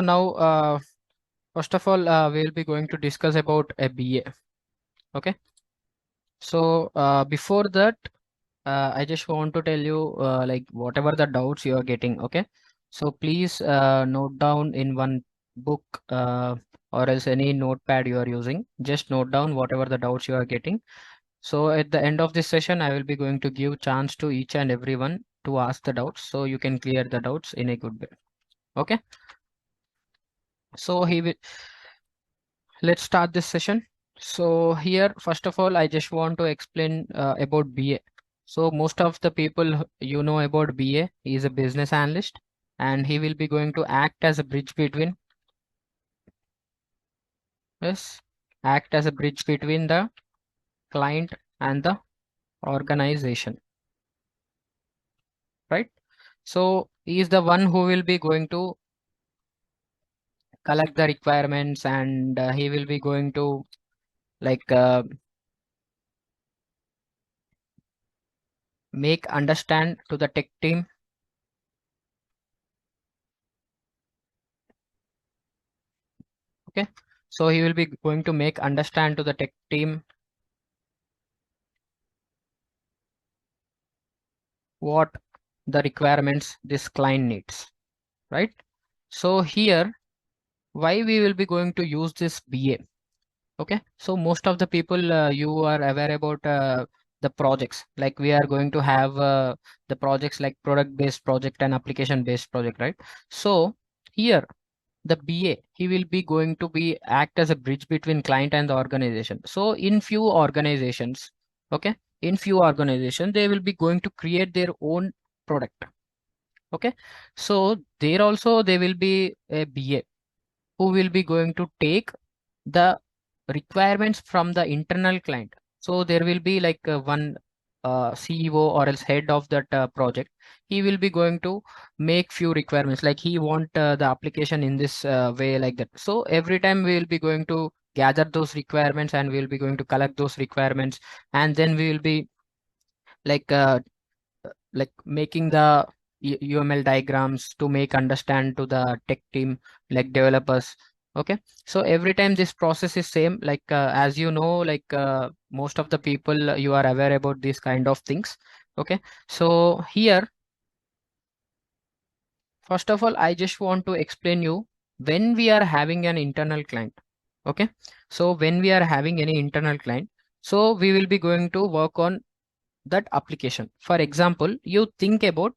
now, first of all, we'll be going to discuss about a BA. Okay. So before that, I just want to tell you like whatever the doubts you are getting. Okay. So please note down in one book or else any notepad you are using. Just note down whatever the doubts you are getting. So at the end of this session, I will be going to give chance to each and everyone to ask the doubts so you can clear the doubts in a good way. Okay. So let's start this session. So here, first of all, I just want to explain about BA. So most of the people you know about BA, he is a business analyst and he will be going to act as a bridge between, yes, act as a bridge between the client and the organization, right? So he is the one who will be going to collect the requirements and he will be going to like make understand to the tech team. Okay, so he will be going to make understand to the tech team what the requirements this client needs, right? So here, why we will be going to use this BA? Okay, so most of the people you are aware about the projects, like we are going to have the projects like product based project and application based project, right? So here the BA, he will be going to be act as a bridge between client and the organization. So in few organizations, okay, in few organizations, they will be going to create their own product. Okay, so there also they will be a BA who will be going to take the requirements from the internal client. So there will be like one CEO or else head of that project. He will be going to make few requirements, like he want the application in this way, like that. So every time we will be going to gather those requirements and we will be going to collect those requirements, and then we will be like making the UML diagrams to make understand to the tech team, like developers. Okay, so every time this process is same, like as you know, like most of the people you are aware about these kind of things. Okay, so here, first of all, I just want to explain you when we are having an internal client. Okay, so when we are having any internal client, so we will be going to work on that application. For example, you think about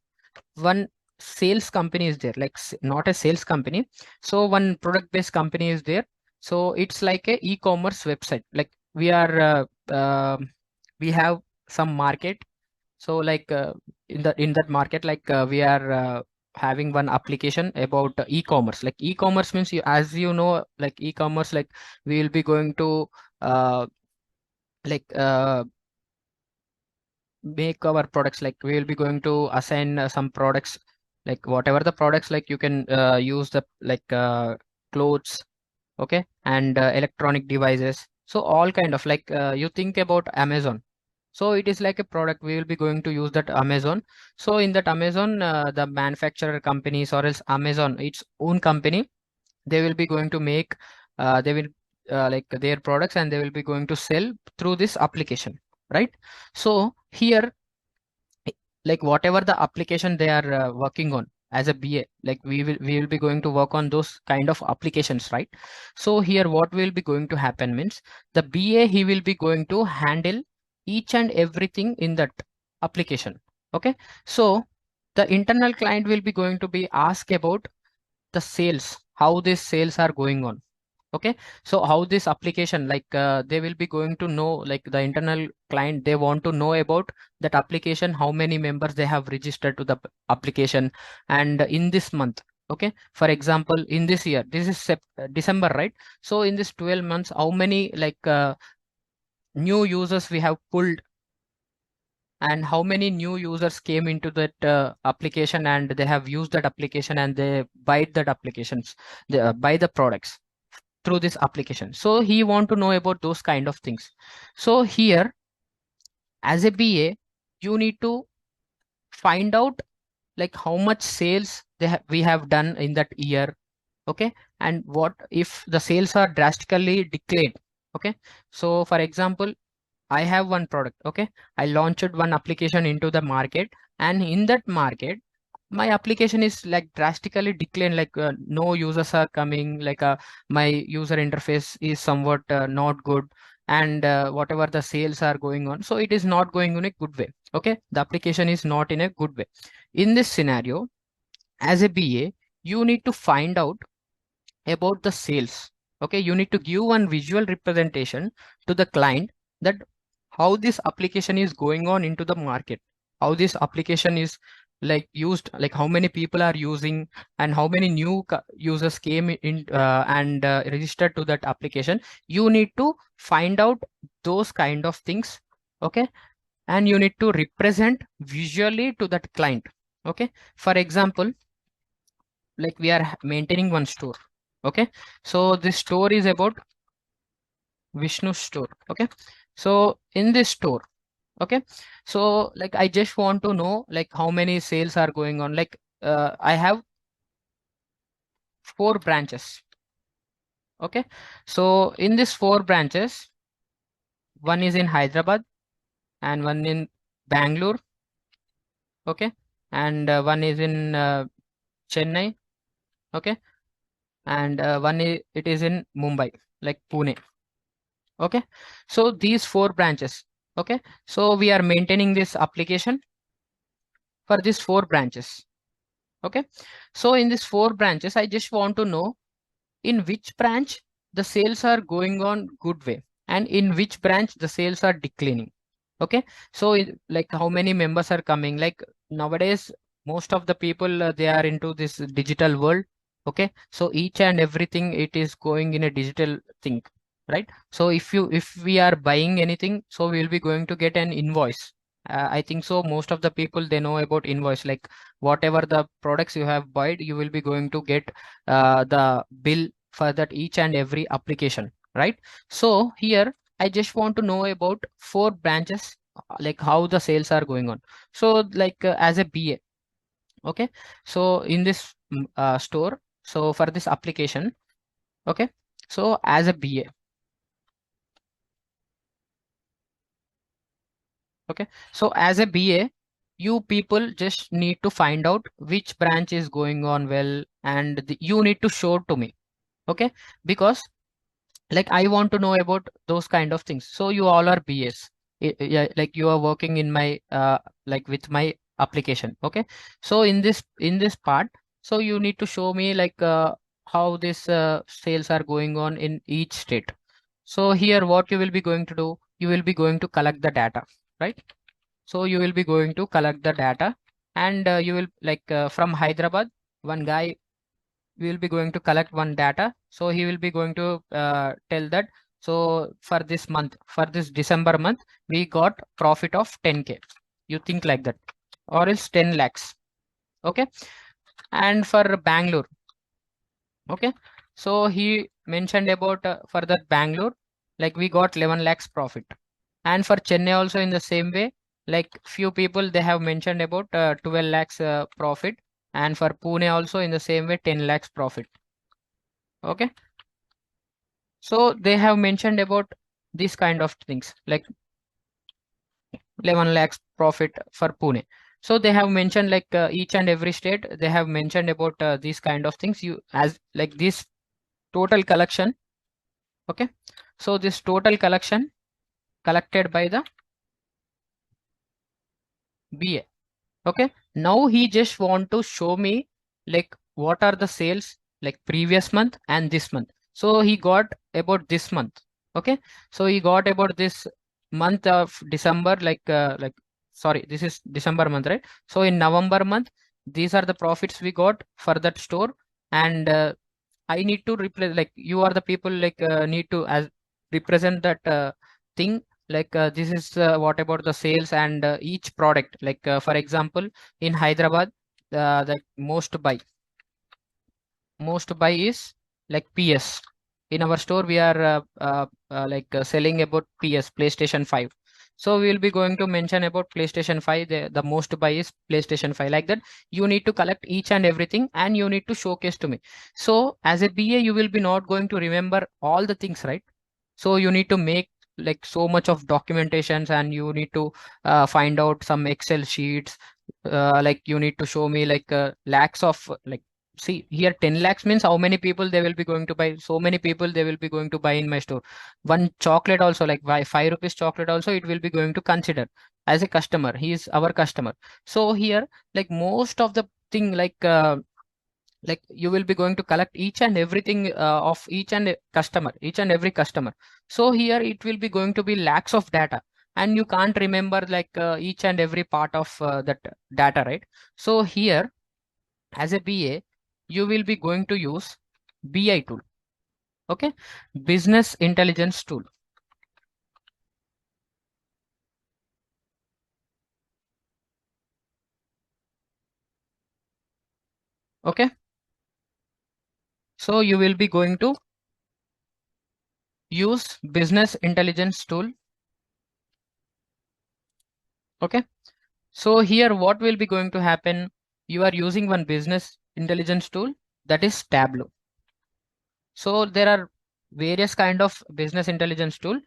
one sales company is there, like not a sales company. So one product based company is there. So it's like a e-commerce website. Like we are, we have some market. So like in that market, like we are having one application about e-commerce. Like e-commerce means you, as you know, like e-commerce, like we will be going to uh, like make our products, like we will be going to assign some products, like whatever the products, like you can use the like clothes, okay, and electronic devices. So all kind of like you think about Amazon. So it is like a product we will be going to use that Amazon. So in that Amazon, the manufacturer companies or else Amazon its own company, they will be going to make they will like their products and they will be going to sell through this application, right? So here, like whatever the application they are working on as a BA, like we will be going to work on those kind of applications, right? So here what will be going to happen means the BA, he will be going to handle each and everything in that application. Okay, so the internal client will be going to be asked about the sales, how these sales are going on. Okay, so how this application, like they will be going to know, like the internal client, they want to know about that application, how many members they have registered to the application, and in this month, okay, for example, in this year, this is December, right? So in this 12 months, how many like new users we have pulled, and how many new users came into that application and they have used that application and they buy that applications, they buy the products through this application. So he want to know about those kind of things. So here, as a BA, you need to find out like how much sales we have done in that year, Okay, and what if the sales are drastically declined? Okay, so for example, I have one product. Okay, I launched one application into the market, and in that market my application is like drastically declined, like no users are coming, like my user interface is somewhat not good, and whatever the sales are going on, so it is not going in a good way. Okay, the application is not in a good way. In this scenario, as a BA, you need to find out about the sales. Okay, you need to give one visual representation to the client that how this application is going on into the market, how this application is like used, like how many people are using, and how many new users came in and registered to that application. You need to find out those kind of things. Okay, and you need to represent visually to that client. Okay, for example, like we are maintaining one store. Okay, so this store is about Vishnu store. Okay, so in this store, okay, so like I just want to know like how many sales are going on. Like I have 4 branches. Okay, so in this 4 branches, one is in Hyderabad and one in Bangalore. Okay, and one is in Chennai. Okay, and it is in Mumbai, like Pune. Okay, so these 4 branches. Okay, so we are maintaining this application for these 4 branches. Okay, so in these 4 branches, I just want to know in which branch the sales are going on good way, and in which branch the sales are declining. Okay, so like how many members are coming, like nowadays most of the people they are into this digital world. Okay, so each and everything it is going in a digital thing, right? So if we are buying anything, so we will be going to get an invoice. I think so most of the people they know about invoice, like whatever the products you have bought, you will be going to get the bill for that each and every application, right? So here I just want to know about 4 branches, like how the sales are going on. So like as a BA, okay, so in this store, so for this application, okay, so as a BA, okay, so as a BA, you people just need to find out which branch is going on well, and you need to show to me. Okay, because like I want to know about those kind of things. So you all are BS. Yeah, like you are working in my like with my application. Okay, so in this part, so you need to show me like how this sales are going on in each state. So here what you will be going to do, you will be going to collect the data, right? So you will be going to collect the data, and you will like from Hyderabad, one guy will be going to collect one data. So he will be going to tell that, so for this month, for this December month, we got profit of 10K. You think like that, or else 10 lakhs. Okay, and for Bangalore, okay, so he mentioned about for that Bangalore, like we got 11 lakhs profit. And for Chennai also in the same way, like few people they have mentioned about 12 lakhs profit, and for Pune also in the same way 10 lakhs profit. Okay, so they have mentioned about these kind of things, like 11 lakhs profit for Pune. So they have mentioned like each and every state they have mentioned about these kind of things, you as like this total collection. Okay, so this total collection collected by the BA. Okay, now he just want to show me like what are the sales like previous month and this month. So he got about this month. Okay, so he got about this month of December, like sorry, this is December month, right? So in November month, these are the profits we got for that store. And I need to replace, like you are the people like need to as represent that thing, like this is what about the sales and each product, like for example in Hyderabad, the most buy is like PS. In our store we are like selling about PS, PlayStation 5. So we will be going to mention about PlayStation 5. The most buy is PlayStation 5. Like that, you need to collect each and everything and you need to showcase to me. So as a BA, you will be not going to remember all the things, right? So you need to make like so much of documentations and you need to find out some Excel sheets. Like you need to show me like lakhs of like, see here 10 lakhs means how many people they will be going to buy. So many people they will be going to buy in my store. One chocolate also, like 5 rupees chocolate also, it will be going to consider as a customer. He is our customer. So here, like most of the thing, like you will be going to collect each and everything of each and every customer. So here it will be going to be lakhs of data and you can't remember like each and every part of that data, right? So here as a BA, you will be going to use BI tool. Okay, business intelligence tool. Okay, so you will be going to use business intelligence tool. Okay, so here what will be going to happen? You are using one business intelligence tool, that is Tableau. So there are various kind of business intelligence tool,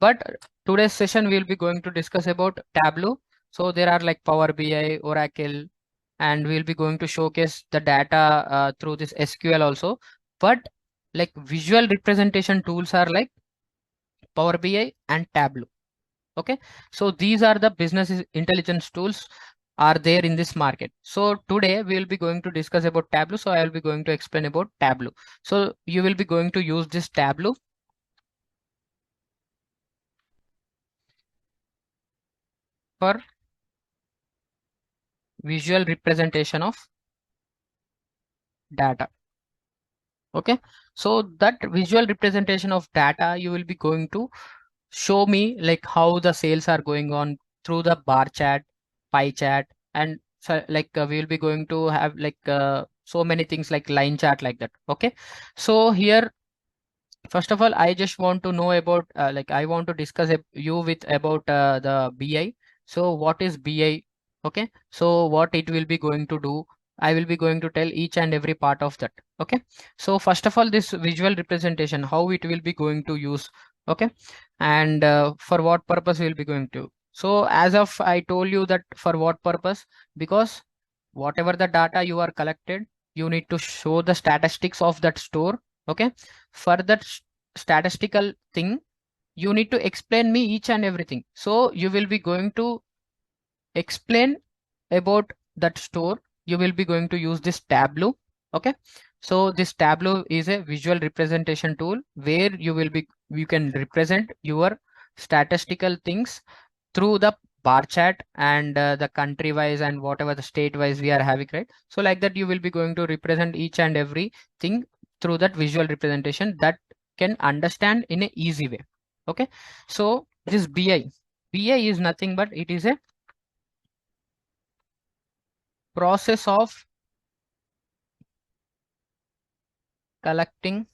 but today's session we'll be going to discuss about Tableau. So there are like Power BI, Oracle, and we'll be going to showcase the data through this SQL also. But like visual representation tools are like Power BI and Tableau. Okay, so these are the business intelligence tools are there in this market. So today we will be going to discuss about Tableau. So I will be going to explain about Tableau. So you will be going to use this Tableau for visual representation of data. Okay, so that visual representation of data, you will be going to show me like how the sales are going on through the bar chart, pie chart, and so like we will be going to have like so many things like line chart like that. Okay, so here first of all, I just want to know about like I want to discuss you with about the BI. So what is BI? Okay, so what it will be going to do? I will be going to tell each and every part of that. Okay, so first of all, this visual representation, how it will be going to use. Okay, and for what purpose we will be going to. So as of I told you that for what purpose? Because whatever the data you are collected, you need to show the statistics of that store. Okay, for that statistical thing, you need to explain me each and everything. So you will be going to explain about that store. You will be going to use this Tableau. Okay, so this Tableau is a visual representation tool where you can represent your statistical things through the bar chart and the country wise and whatever the state wise we are having, right? So like that you will be going to represent each and every thing through that visual representation that can understand in a easy way. Okay, so this BI is nothing but it is a process of collecting,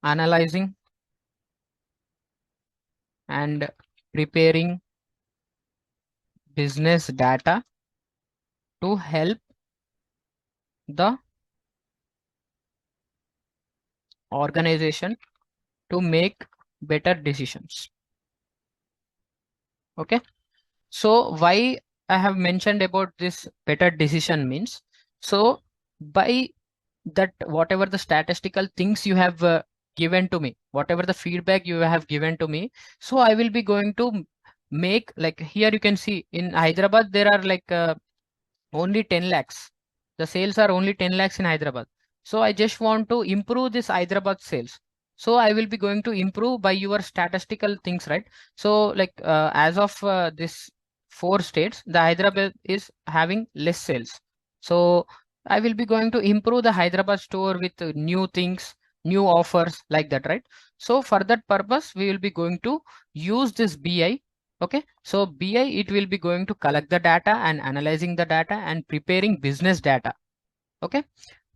analyzing, and preparing business data to help the organization to make better decisions. Okay, so why I have mentioned about this better decision means, so by that whatever the statistical things you have given to me, whatever the feedback you have given to me, so I will be going to make like here you can see in Hyderabad there are like only 10 lakhs. The sales are only 10 lakhs in Hyderabad. So I just want to improve this Hyderabad sales. So I will be going to improve by your statistical things, right? So like as of this 4 states, the Hyderabad is having less sales. So I will be going to improve the Hyderabad store with new things, new offers like that, right? So for that purpose, we will be going to use this BI. Okay, so BI, it will be going to collect the data and analyzing the data and preparing business data. Okay,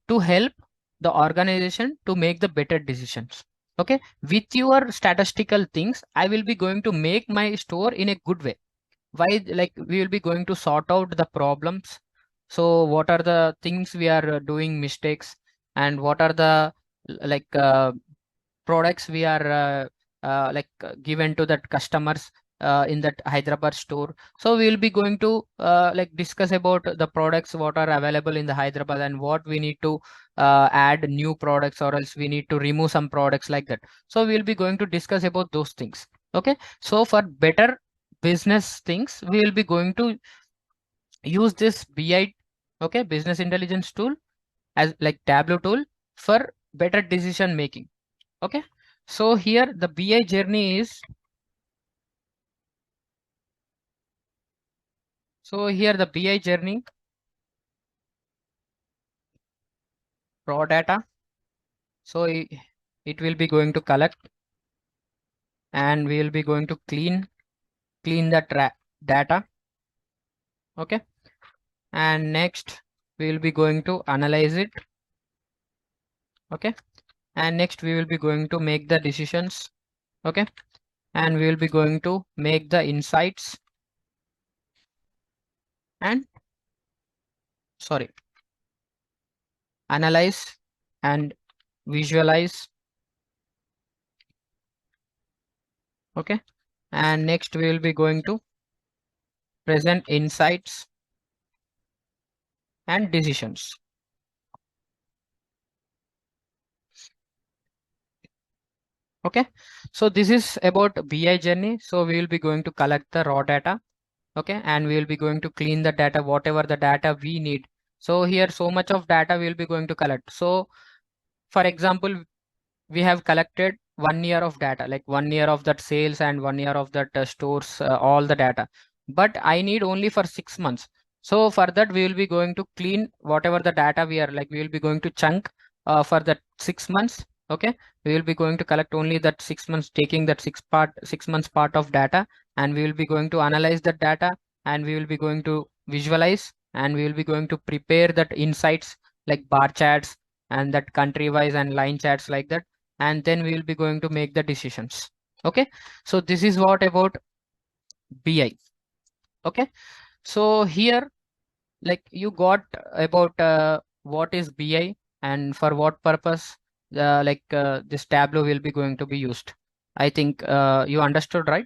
to help the organization to make the better decisions. Okay, with your statistical things, I will be going to make my store in a good way. Why? Like we will be going to sort out the problems. So what are the things we are doing mistakes, and what are the like products we are given to that customers in that Hyderabad store. So we will be going to like discuss about the products what are available in the Hyderabad, and what we need to add new products, or else we need to remove some products like that. So we will be going to discuss about those things. Okay, so for better business things, we will be going to use this BI, okay, business intelligence tool, as like Tableau tool, for better decision making. Okay, so here the BI journey is, so here the BI journey, raw data. So it will be going to collect, and we will be going to clean that data. Okay, and next we will be going to analyze it. Okay, and next we will be going to make the decisions. Okay, and we will be going to make the insights, and sorry, analyze and visualize. Okay, and next we will be going to present insights and decisions. Okay, so this is about BI journey. So we will be going to collect the raw data. Okay, and we will be going to clean the data, whatever the data we need. So here so much of data we will be going to collect. So for example, we have collected 1 year of data, like 1 year of that sales and 1 year of that stores, all the data. But I need only for 6 months. So for that, we will be going to clean whatever the data we are, like we will be going to chunk for that 6 months. Okay, we will be going to collect only that 6 months, taking that 6 months part of data, and we will be going to analyze that data, and we will be going to visualize, and we will be going to prepare that insights like bar charts and that country wise and line charts like that, and then we will be going to make the decisions. Okay, so this is what about BI. Okay, so here like you got about what is BI and for what purpose this Tableau will be going to be used. I think you understood, right?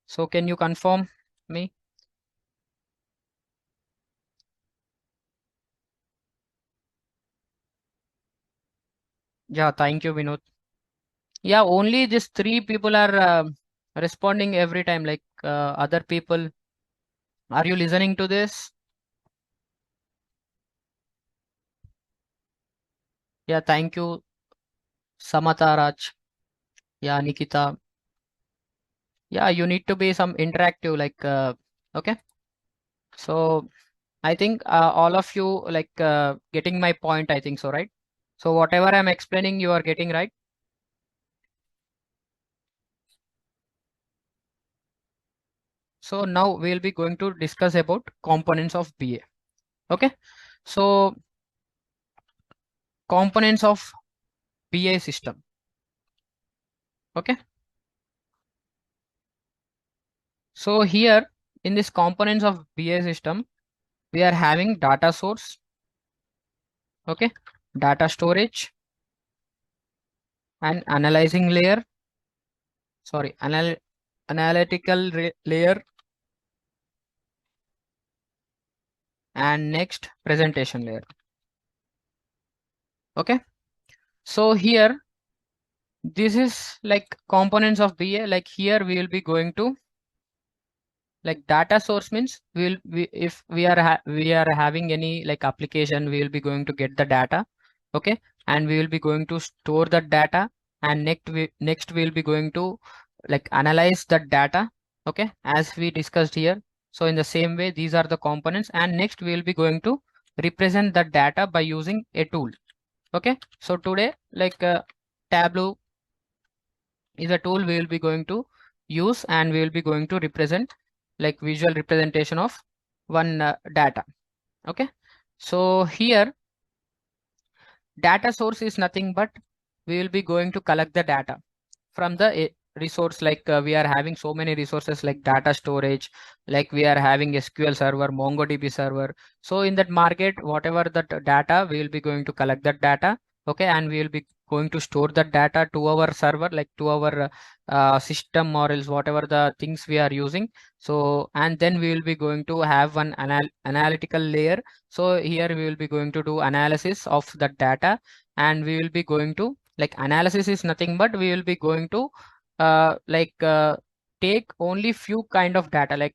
So can you confirm me? Yeah, thank you, Vinod. Yeah, only these three people are responding every time, like other people. Are you listening to this? Yeah, thank you, Samata Raj. Yeah, Nikita. Yeah, you need to be some interactive, like okay. So I think all of you like getting my point, I think so, right? So whatever I'm explaining, you are getting right. So now we'll be going to discuss about components of BA. Okay. So components of BA system. Okay. So here in this components of BA system, we are having data source. Okay. Data storage and analyzing layer. Sorry, analytical layer, and next presentation layer. Okay, so here this is like components of BA. Like here we will be going to like data source means if we are having any like application, we will be going to get the data. Okay, and we will be going to store that data, and next we will be going to like analyze that data. Okay, as we discussed here. So in the same way, these are the components, and next we will be going to represent the data by using a tool. Okay, so today like Tableau is a tool we will be going to use, and we will be going to represent like visual representation of one data. Okay, so here Data source is nothing but we will be going to collect the data from the resource, like we are having so many resources like data storage, like we are having SQL server, MongoDB server. So in that market, whatever the data, we will be going to collect that data. Okay, and we will be going to store that data to our server, like to our system, or else whatever the things we are using. So and then we will be going to have one analytical layer. So here we will be going to do analysis of the data, and we will be going to, like, analysis is nothing but we will be going to like take only few kind of data, like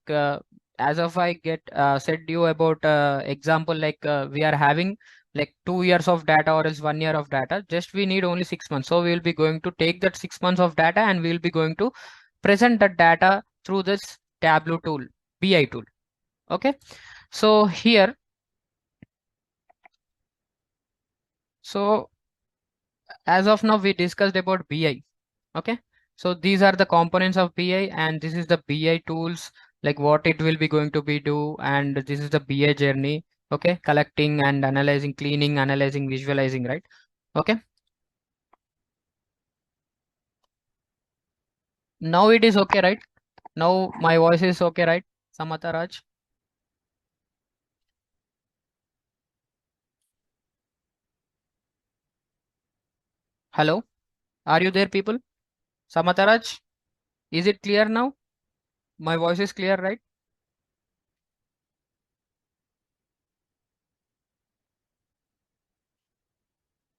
as of I get said you about example, like we are having like 2 years of data or else 1 year of data, just we need only 6 months. So we will be going to take that 6 months of data, and we will be going to present that data through this Tableau tool, BI tool. Okay, so here, so as of now we discussed about BI. Okay, so these are the components of BI, and this is the BI tools, like what it will be going to be do, and this is the BI journey. Okay, collecting and analyzing, cleaning, analyzing, visualizing, right? Okay, now it is okay, right? Now my voice is okay, right? Samata Raj, hello, are you there, people? Samata Raj, is it clear now? My voice is clear, right?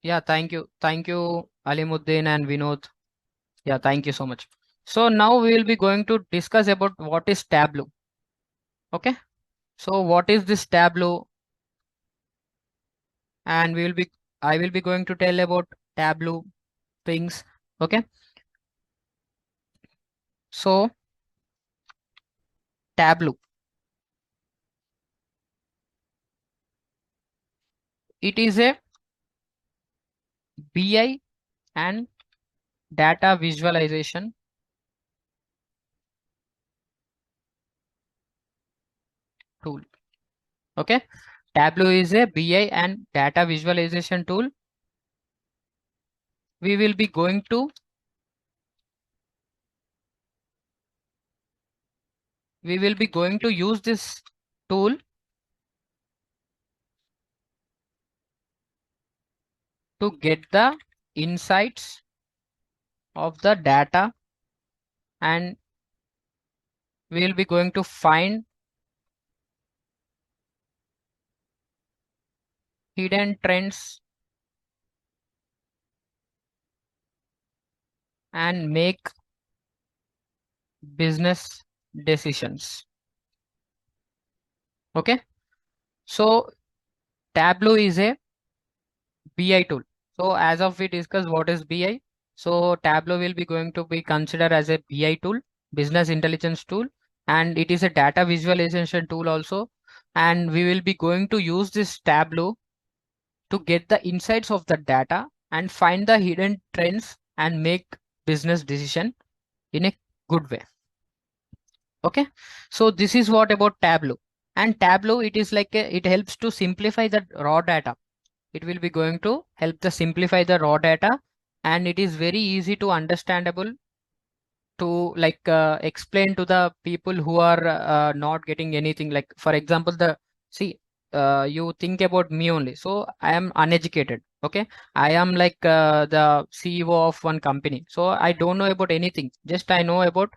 Yeah, thank you, Alimuddin and Vinod. Yeah, thank you so much. So now we will be going to discuss about what is Tableau. Okay, so what is this Tableau? And we will be, I will be going to tell about Tableau things. Okay, so Tableau, it is a BI and data visualization tool. Okay, Tableau is a BI and data visualization tool. We will be going to, we will be going to use this tool to get the insights of the data, and we will be going to find hidden trends and make business decisions. Okay, so Tableau is a BI tool. So as of we discuss what is BI, so Tableau will be going to be considered as a BI tool, business intelligence tool, and it is a data visualization tool also. And we will be going to use this Tableau to get the insights of the data and find the hidden trends and make business decision in a good way. Okay, so this is what about Tableau. And Tableau, it is like it helps to simplify the raw data. It will be going to help the simplify the raw data, and it is very easy to understandable to, like explain to the people who are not getting anything. Like for example, the, see, you think about me only, so I am uneducated. Okay, I am like the CEO of one company, so I don't know about anything, just I know about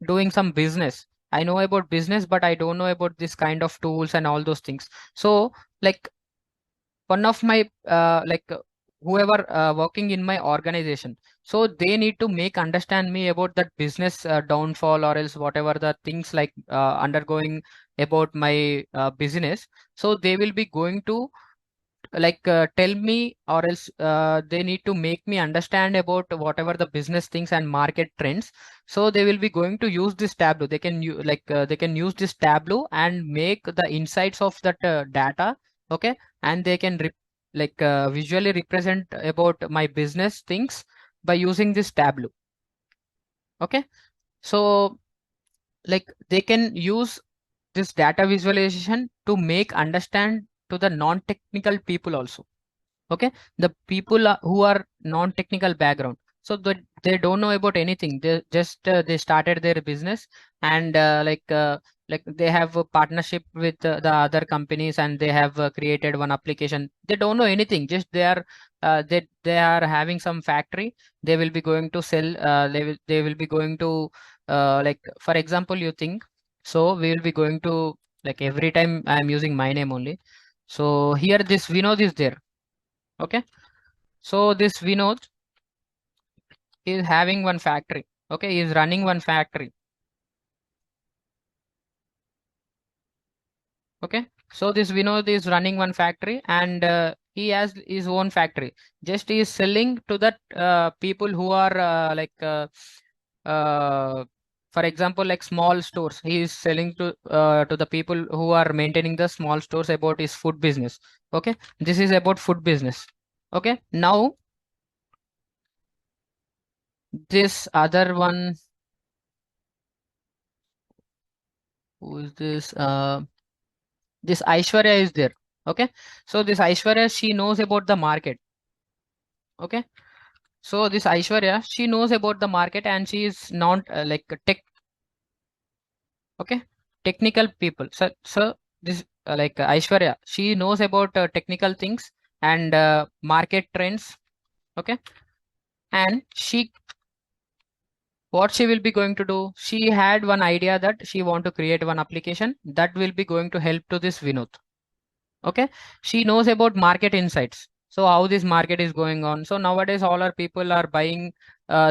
doing some business. I know about business, but I don't know about this kind of tools and all those things. So like one of my whoever working in my organization, so they need to make understand me about that business downfall, or else whatever the things like undergoing about my business. So they will be going to like tell me, or else they need to make me understand about whatever the business things and market trends. So they will be going to use this Tableau. They can they can use this Tableau and make the insights of that data. Okay, and they can visually represent about my business things by using this Tableau. Okay, so like they can use this data visualization to make understand to the non-technical people also. Okay, the people who are non-technical background, so they don't know about anything. They just they started their business, and like they have a partnership with the other companies, and they have created one application. They don't know anything, just they are having some factory. They will be going to sell, they will be going to like for example, you think, so we will be going to, like every time I am using my name only. So here this Vinod is there. Okay, so this Vinod is having one factory. Okay, he is running one factory. Okay, so this Vinod is running one factory, and he has his own factory. Just he is selling to that people who are uh, for example, like small stores. He is selling to the people who are maintaining the small stores about his food business. Okay, this is about food business. Okay, now this other one, who is this? This Aishwarya is there. Okay, so this Aishwarya, she knows about the market. Okay, so this Aishwarya, she knows about the market, and she is not like a tech. Okay, technical people. So this Aishwarya, she knows about technical things and market trends. Okay, and she, what she will be going to do, she had one idea that she want to create one application that will be going to help to this Vinod. Okay, she knows about market insights, so how this market is going on. So nowadays all our people are buying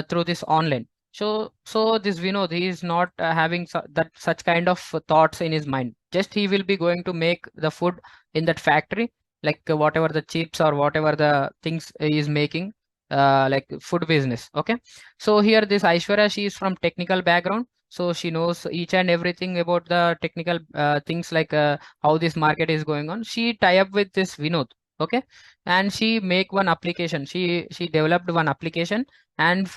through this online. So this Vinod, he is not having that such kind of thoughts in his mind. Just he will be going to make the food in that factory, like whatever the chips or whatever the things he is making, like food business. Okay, so here this Aishwarya, she is from technical background, so she knows each and everything about the technical things, like how this market is going on. She tie up with this Vinod. Okay, and she make one application. She developed one application, and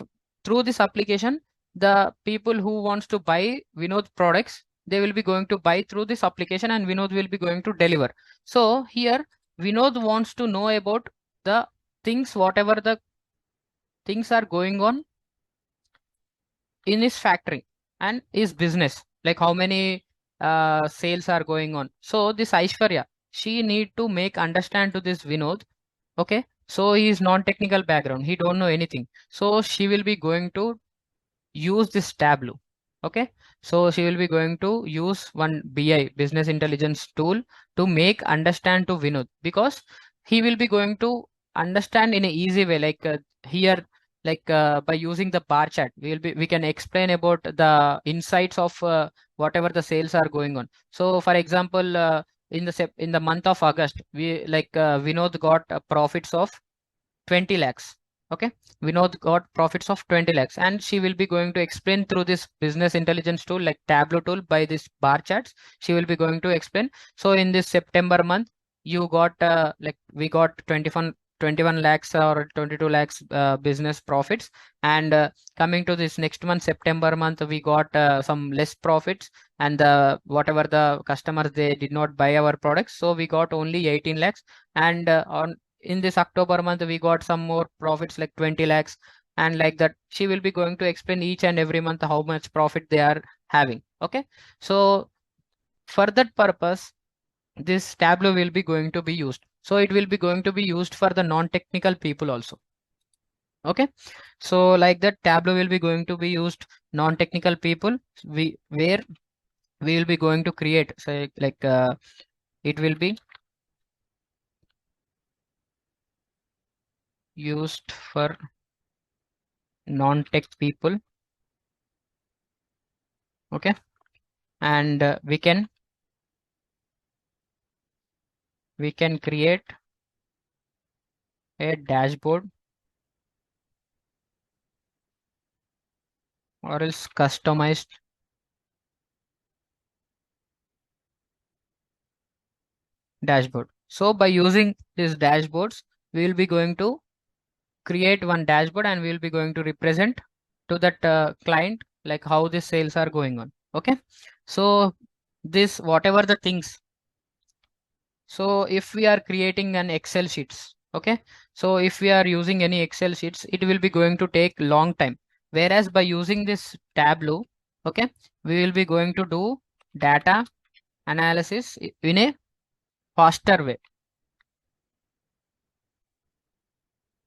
through this application, the people who wants to buy Vinod products, they will be going to buy through this application, and Vinod will be going to deliver. So here Vinod wants to know about the things, whatever the things are going on in his factory and his business, like how many sales are going on. So this Aishwarya, she need to make understand to this Vinod. Okay, so he is non-technical background, he don't know anything, so she will be going to use this Tableau. Okay, so she will be going to use one BI, business intelligence tool, to make understand to Vinod, because he will be going to understand in a easy way, like here, like by using the bar chart, we can explain about the insights of whatever the sales are going on. So for example, in the month of August, we like Vinod got profits of 20 lakhs. Okay, Vinod got profits of 20 lakhs, and she will be going to explain through this business intelligence tool, like Tableau tool, by this bar charts. She will be going to explain. So in this September month, you got like we got 21 lakhs or 22 lakhs business profits, and coming to this next month, September month, we got some less profits, and whatever the customers, they did not buy our products, so we got only 18 lakhs, and on in this October month, we got some more profits like 20 lakhs, and like that. She will be going to explain each and every month how much profit they are having. Okay, so for that purpose, this Tableau will be going to be used. So it will be going to be used for the non-technical people also. Okay, so like that, Tableau will be going to be used non-technical people, where we will be going to create, say like it will be used for non-tech people. Okay, and we can create a dashboard, or else customized dashboard. So by using these dashboards, we will be going to create one dashboard, and we will be going to represent to that client, like how the sales are going on. Okay, so this whatever the things, so if we are creating an Excel sheets, Okay, so if we are using any Excel sheets, it will be going to take long time, whereas by using this Tableau, okay, we will be going to do data analysis in a faster way.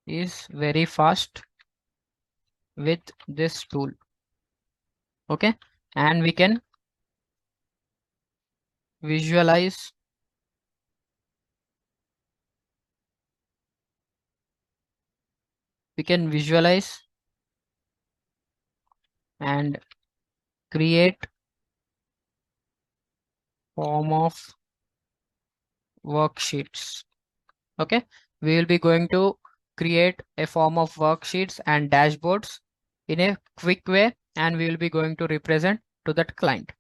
Is very fast with this tool. Okay, and we can visualize and create form of worksheets. Okay, we will be going to create a form of worksheets and dashboards in a quick way, and we will be going to represent to that client.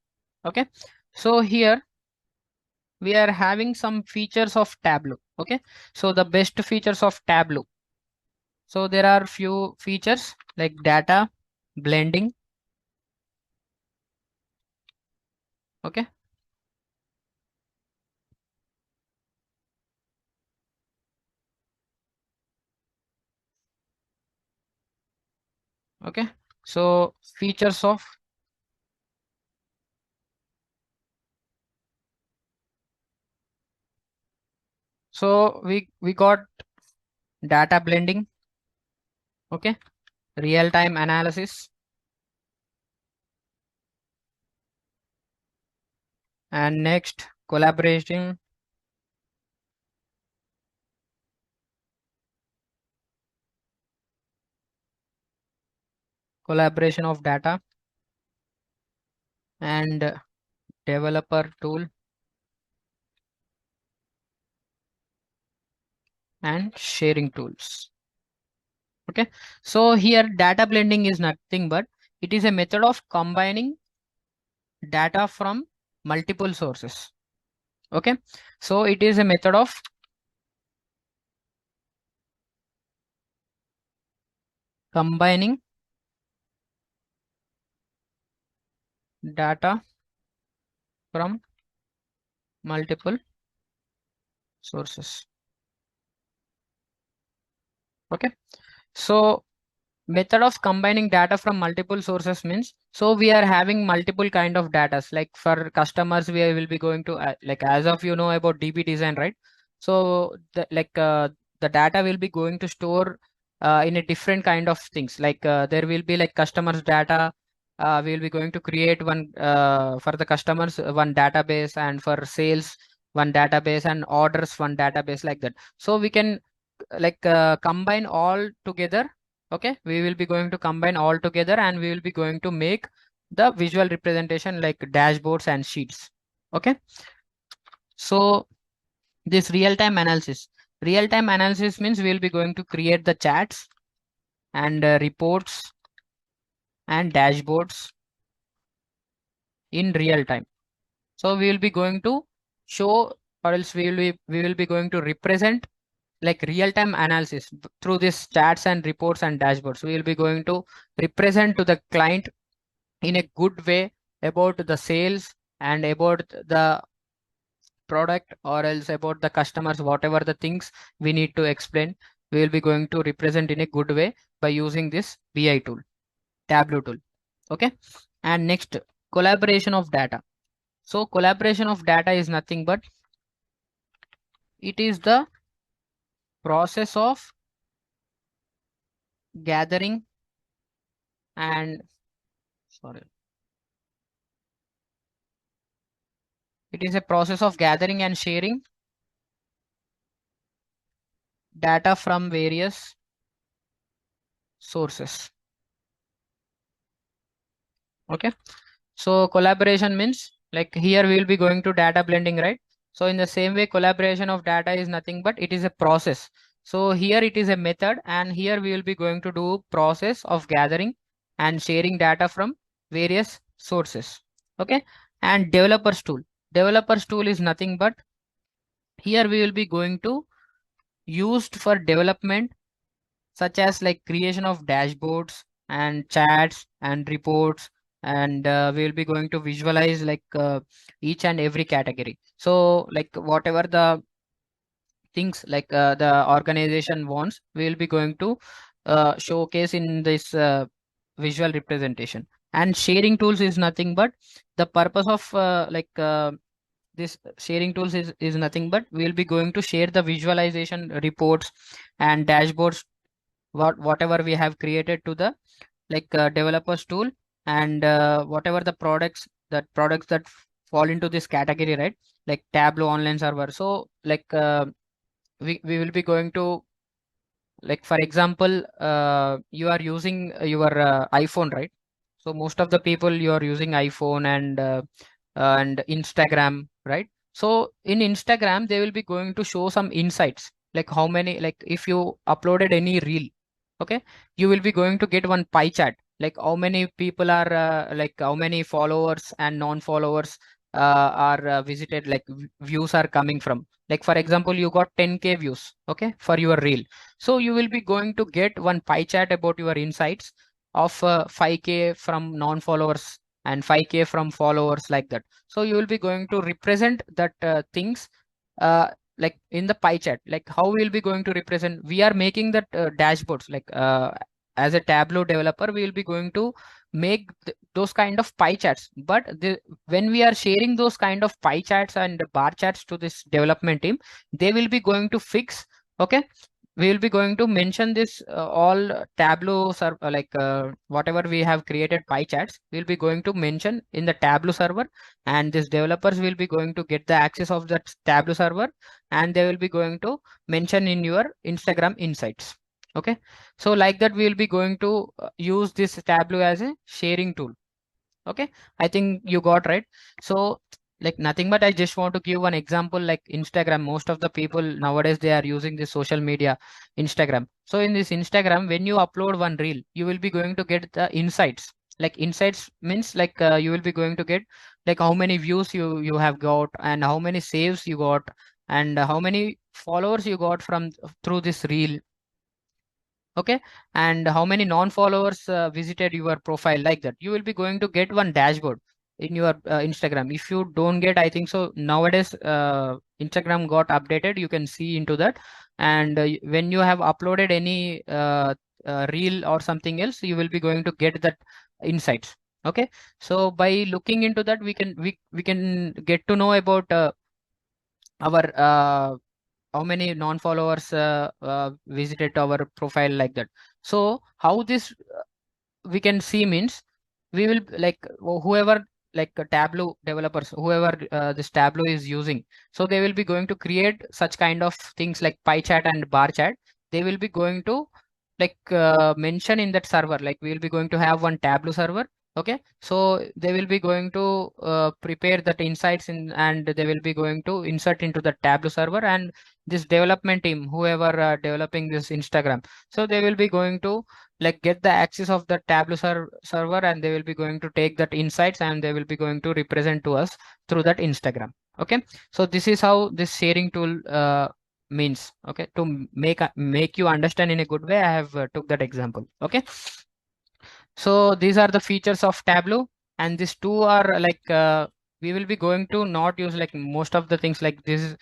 Okay, so here we are having some features of Tableau. Okay, so the best features of Tableau. So there are few features like data blending. Okay, okay, so features of, so we got data blending. Okay, real time analysis, and next collaboration of data, and developer tool, and sharing tools. Okay, so here data blending is nothing but it is a method of combining data from multiple sources. Okay, so it is a method of combining data from multiple sources. Okay, so method of combining data from multiple sources means, so we are having multiple kind of data, like for customers we will be going to like, as of you know about DB design, right? So the data will be going to store in a different kind of things, like there will be like customers data. We will be going to create one for the customers one database, and for sales one database, and orders one database, like that. So we can combine all together. Okay, we will be going to combine all together, and we will be going to make the visual representation like dashboards and sheets. Okay, so this real-time analysis means we will be going to create the charts and reports and dashboards in real time. So we will be going to show, or else we will be going to represent like real-time analysis through these charts and reports and dashboards. We will be going to represent to the client in a good way about the sales and about the product, or else about the customers, whatever the things we need to explain, we will be going to represent in a good way by using this BI tool, Tableau tool. Okay, and next, collaboration of data. So collaboration of data is nothing but it is the process of gathering and, sorry, it is a process of gathering and sharing data from various sources. Okay, so collaboration means like here we will be going to data blending, right? So in the same way, collaboration of data is nothing but it is a process. So here it is a method, and here we will be going to do process of gathering and sharing data from various sources. Okay, and developers tool is nothing but here we will be going to used for development, such as like creation of dashboards and chats and reports, and we will be going to visualize like each and every category. So like whatever the things like the organization wants, we will be going to showcase in this visual representation. And sharing tools is nothing but the purpose of this sharing tools is nothing but we will be going to share the visualization reports and dashboards, whatever we have created to the developers tool, and whatever the products that fall into this category, right? Like Tableau online server. So we will be going to, like for example, you are using your iPhone, right? So most of the people, you are using iPhone and Instagram, right? So in Instagram they will be going to show some insights, like how many, like if you uploaded any reel, okay, you will be going to get one pie chart, like how many people are like how many followers and non-followers are visited, like views are coming from. Like for example, you got 10K views, okay, for your reel. So you will be going to get one pie chart about your insights of 5K from non-followers and 5K from followers, like that. So you will be going to represent that things uh, like in the pie chart. Like how we will be going to represent, we are making that dashboards, as a Tableau developer, we will be going to make those kind of pie charts. But when we are sharing those kind of pie charts and bar charts to this development team, they will be going to fix, okay, we will be going to mention this all Tableau server, whatever we have created pie charts, we'll be going to mention in the Tableau server, and these developers will be going to get the access of that Tableau server, and they will be going to mention in your Instagram insights. Okay, so like that, we will be going to use this Tableau as a sharing tool. Okay, I think you got right. So like nothing but I just want to give one example, like Instagram. Most of the people nowadays, they are using this social media, Instagram. So in this Instagram, when you upload one reel, you will be going to get the insights. Like insights means like you will be going to get like how many views you have got, and how many saves you got, and how many followers you got from through this reel. Okay, and how many non-followers visited your profile, like that. You will be going to get one dashboard in your Instagram. If you don't get, I think so nowadays Instagram got updated, you can see into that. And when you have uploaded any reel or something else, you will be going to get that insights. Okay, so by looking into that, we can get to know about our how many non-followers visited our profile, like that. So how this we can see means, we will like whoever, like Tableau developers, whoever this Tableau is using, so they will be going to create such kind of things like pie chart and bar chart. They will be going to mention in that server, like we will be going to have one Tableau server. Okay, so they will be going to prepare that insights in, and they will be going to insert into the Tableau server. And this development team, whoever developing this Instagram, so they will be going to like get the access of the Tableau server, and they will be going to take that insights, and they will be going to represent to us through that Instagram. Okay, so this is how this sharing tool means. Okay, to make you understand in a good way, I have took that example. Okay, so these are the features of Tableau, and these two are we will be going to not use like most of the things, like this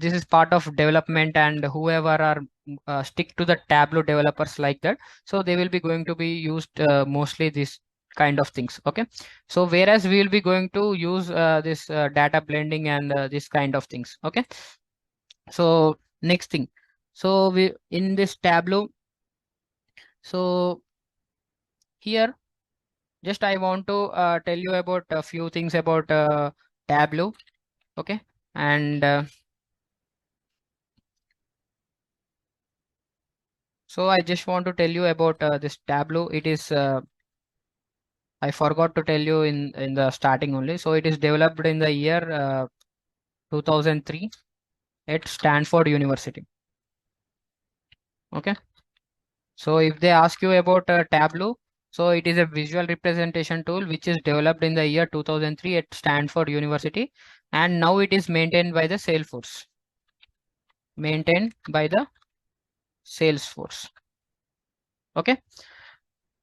is part of development, and whoever are stick to the Tableau developers, like that. So they will be going to be used mostly this kind of things. Okay, so whereas we will be going to use this data blending and this kind of things. Okay, so next thing, so we in this Tableau, so here just I want to tell you about a few things about Tableau. Okay, and so I just want to tell you about this Tableau. It is I forgot to tell you in the starting only. So it is developed in the year 2003 at Stanford University. Okay, so if they ask you about Tableau, so it is a visual representation tool which is developed in the year 2003 at Stanford University, and now it is maintained by the Salesforce. Maintained by the Salesforce. Okay,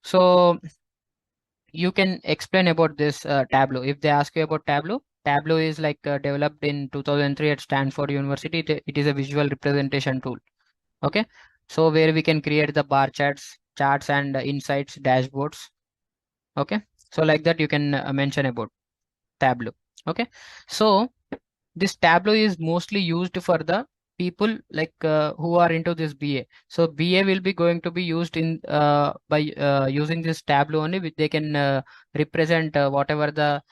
so you can explain about this Tableau if they ask you about Tableau. Tableau is like developed in 2003 at Stanford University. It is a visual representation tool. Okay, so where we can create the bar charts and insights dashboards. Okay, so like that you can mention about Tableau. Okay, so this Tableau is mostly used for the people like who are into this BA. So BA will be going to be used in by using this Tableau only, which they can represent whatever the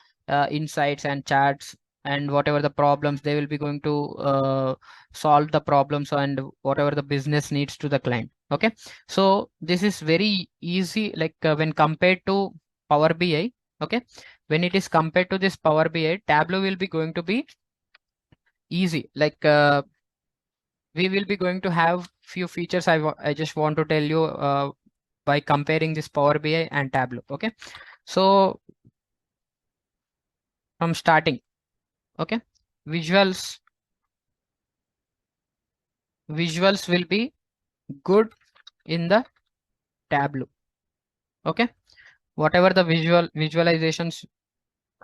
insights and charts and whatever the problems they will be going to solve the problems and whatever the business needs to the client. Okay, so this is very easy like when compared to Power BI. Okay, when it is compared to this Power BI, Tableau will be going to be easy. Like we will be going to have few features. I just want to tell you by comparing this Power BI and Tableau. Okay, so from starting, okay, visuals visuals will be good in the Tableau. Okay, whatever the visualizations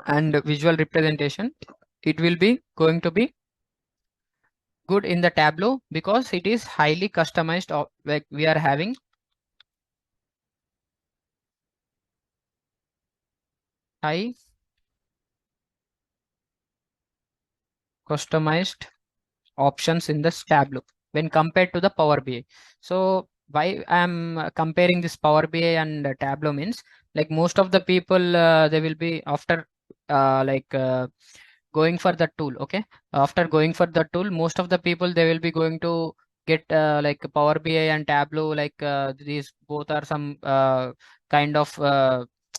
and visual representation, it will be going to be good in the Tableau because it is highly customized. Like we are having high customized options in this Tableau when compared to the Power BI. So why I'm comparing this Power BI and Tableau means like most of the people they will be after like going for the tool. Okay, after going for the tool, most of the people they will be going to get like Power BI and Tableau. Like these both are some kind of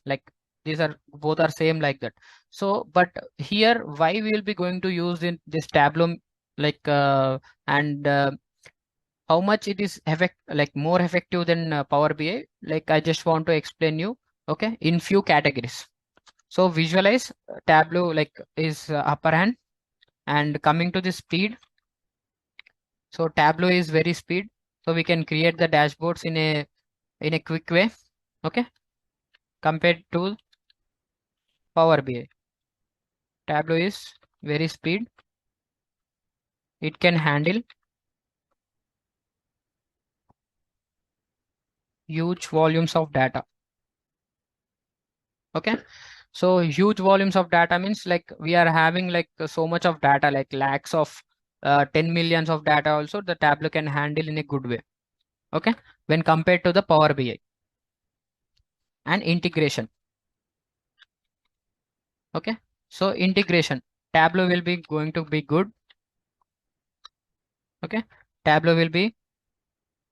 like these are both are same like that. So but here why we will be going to use in this Tableau like and how much it is like more effective than Power BI. Like I just want to explain you. Okay, in few categories. So visualize Tableau like is upper hand, and coming to the speed. So Tableau is very speed. So we can create the dashboards in a quick way. Okay, compared to Power BI. Tableau is very speed. It can handle huge volumes of data. Okay, so huge volumes of data means like we are having like so much of data, like lakhs of 10 millions of data also the Tableau can handle in a good way. Okay, when compared to the Power BI and integration. Okay, so integration, Tableau will be going to be good. Okay, Tableau will be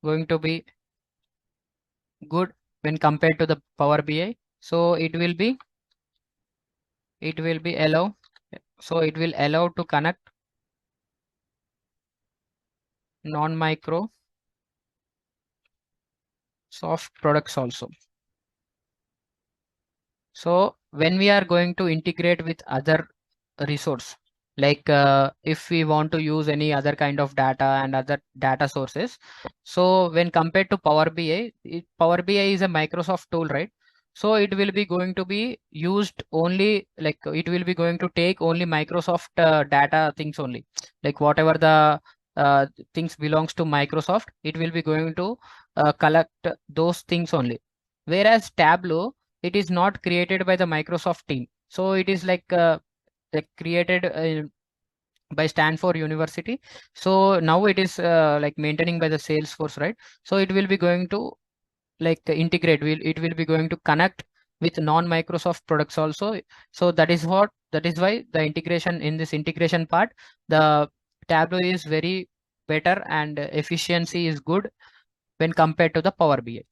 going to be good when compared to the Power BI. So it will be allow, so it will allow to connect non-Microsoft products also. So when we are going to integrate with other resource, like if we want to use any other kind of data and other data sources, so when compared to Power BI, Power BI is a Microsoft tool, right? So it will be going to be used only like it will be going to take only Microsoft data things only, like whatever the things belongs to Microsoft, it will be going to collect those things only. Whereas Tableau, it is not created by the Microsoft team. So it is like created by Stanford University. So now it is like maintaining by the Salesforce, right? So it will be going to like integrate. It will be going to connect with non-Microsoft products also. So that is why the integration in this integration part, the Tableau is very better and efficiency is good when compared to the Power BI.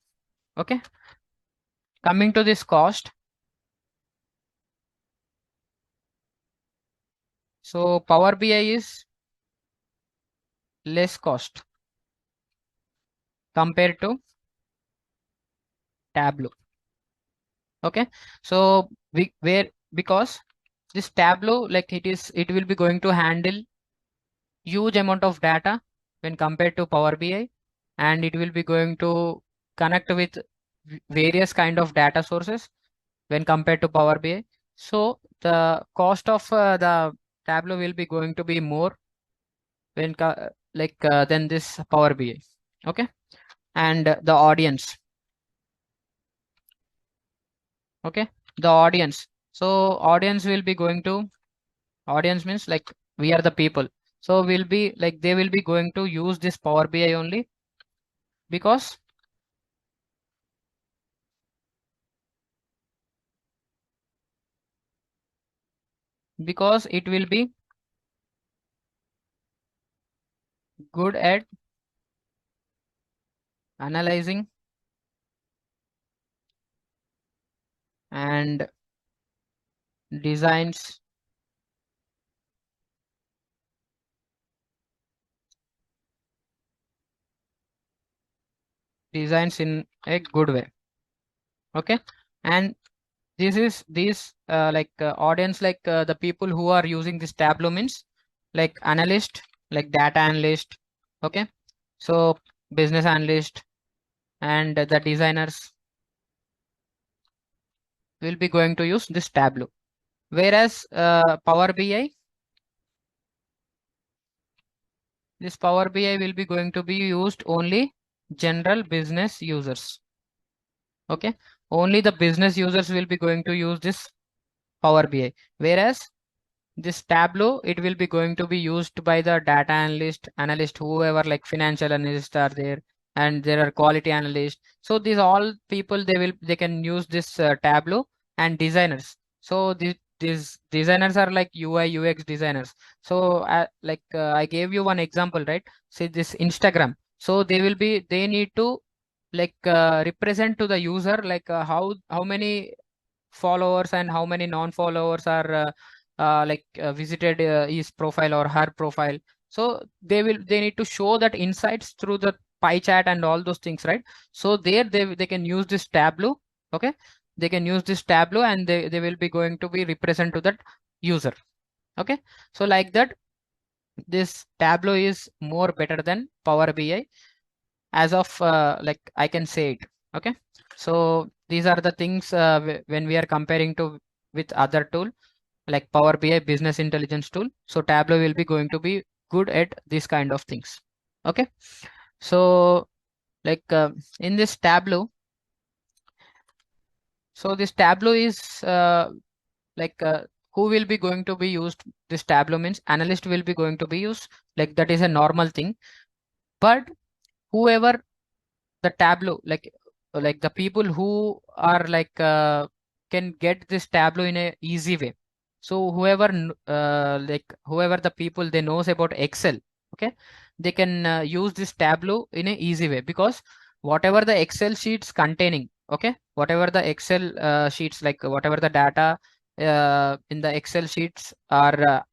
Okay, coming to this cost. So Power BI is less cost compared to Tableau. Okay, so where because this Tableau like it will be going to handle huge amount of data when compared to Power BI, and it will be going to connect with various kind of data sources when compared to Power BI. So the cost of the Tableau will be going to be more when than this Power BI. Okay, and the audience. Okay, the audience. So audience will be going to audience means like we are the people. So we'll be like they will be going to use this Power BI only because it will be good at analyzing and designs in a good way. Okay, and this is these audience the people who are using this Tableau means like analyst, like data analyst. Okay, so business analyst and the designers will be going to use this Tableau, whereas Power BI, this Power BI will be going to be used only general business users. Okay, only the business users will be going to use this Power BI, whereas this Tableau, it will be going to be used by the data analyst, whoever like financial analysts are there, and there are quality analysts. So these all people they can use this Tableau, and designers. So these designers are like UI UX designers. So I gave you one example, right? Say this Instagram. So they need to represent to the user how many followers and how many non-followers are visited his profile or her profile. So they need to show that insights through the pie chart and all those things, right? So there they can use this Tableau. Okay, they can use this Tableau, and they will be going to be represent to that user. Okay, so like that, this Tableau is more better than Power BI as of I can say it. Okay, so these are the things when we are comparing to with other tool like Power BI business intelligence tool. So Tableau will be going to be good at this kind of things. Okay, so in this Tableau, so this Tableau is like who will be going to be used. This Tableau means analyst will be going to be used, like that is a normal thing. But whoever the Tableau like the people who are can get this Tableau in a easy way. So whoever the people they knows about Excel, okay, they can use this Tableau in a easy way, because whatever the Excel sheets containing, okay, whatever the Excel sheets, like whatever the data in the Excel sheets are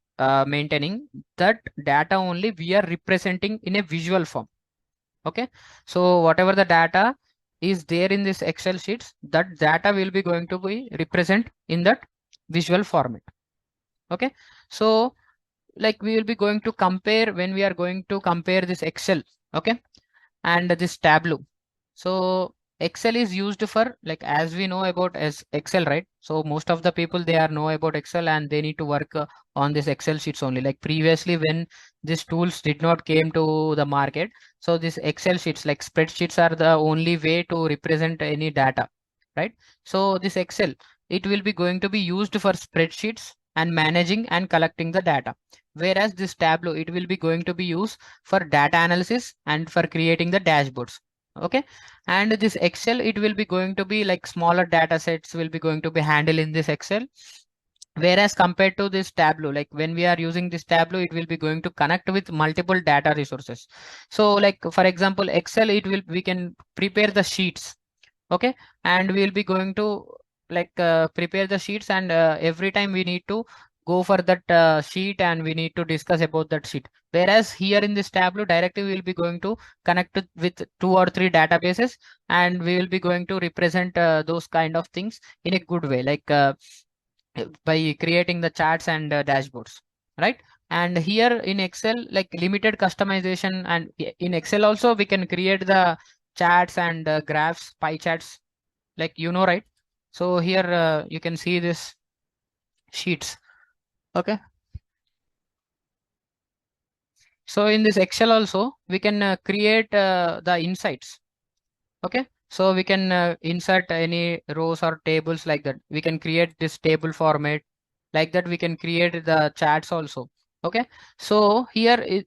maintaining, that data only we are representing in a visual form. Okay, so whatever the data is there in this Excel sheets, that data will be going to be represent in that visual format. Okay, so like we will be going to compare when we are going to compare this Excel, okay, and this Tableau. So Excel is used for, like, as we know about as Excel, right? So most of the people they are know about Excel, and they need to work on this Excel sheets only. Like previously when these tools did not came to the market, so this Excel sheets like spreadsheets are the only way to represent any data, right? So this Excel, it will be going to be used for spreadsheets and managing and collecting the data. Whereas this Tableau, it will be going to be used for data analysis and for creating the dashboards. Okay, and this Excel, it will be going to be like smaller data sets will be going to be handled in this Excel, whereas compared to this Tableau, like when we are using this Tableau, it will be going to connect with multiple data resources. So like for example Excel, we can prepare the sheets. Okay, and we will be going to prepare the sheets, and every time we need to go for that sheet, and we need to discuss about that sheet. Whereas here in this Tableau, directly we will be going to connect it with 2 or 3 databases, and we will be going to represent those kind of things in a good way, by creating the charts and dashboards, right? And here in Excel, like limited customization, and in Excel also we can create the charts and graphs, pie charts, like right? So here you can see this sheets. Okay. So in this Excel also, we can create the insights. Okay. So we can insert any rows or tables like that. We can create this table format like that. We can create the charts also. Okay. So here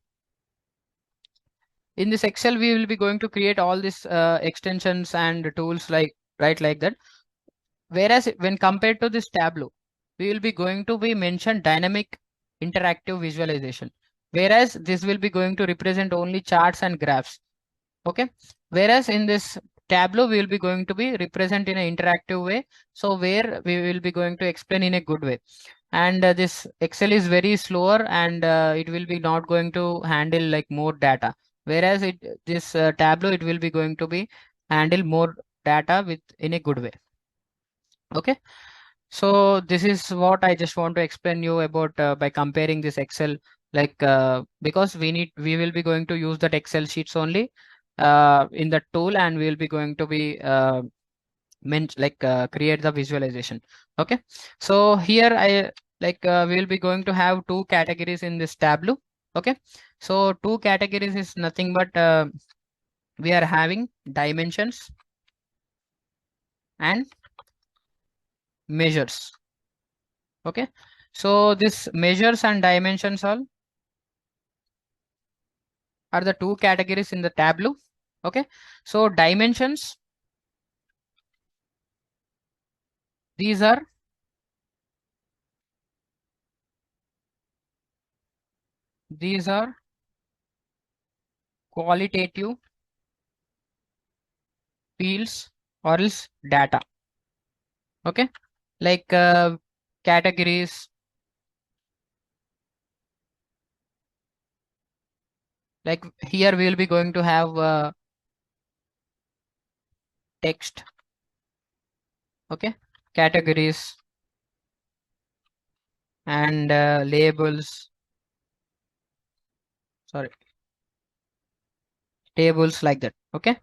in this Excel, we will be going to create all these extensions and tools like that. Whereas when compared to this Tableau, we will be going to be mentioned dynamic interactive visualization. Whereas this will be going to represent only charts and graphs. Okay. Whereas in this Tableau, we will be going to be represent in an interactive way. So where we will be going to explain in a good way. And this Excel is very slower and it will be not going to handle like more data. Whereas this Tableau, it will be going to be handle more data with in a good way. Okay. So this is what I just want to explain you about by comparing this Excel, because we will be going to use that Excel sheets only in the tool, and we will be going to be create the visualization. Okay. So here we will be going to have two categories in this Tableau. Okay. So two categories is nothing but we are having dimensions and measures. Okay. So this measures and dimensions are the two categories in the Tableau. Okay. So dimensions, these are these are qualitative fields or else data. Okay. Like categories, like here we will be going to have text. Okay. Categories and labels, sorry, tables like that. Okay.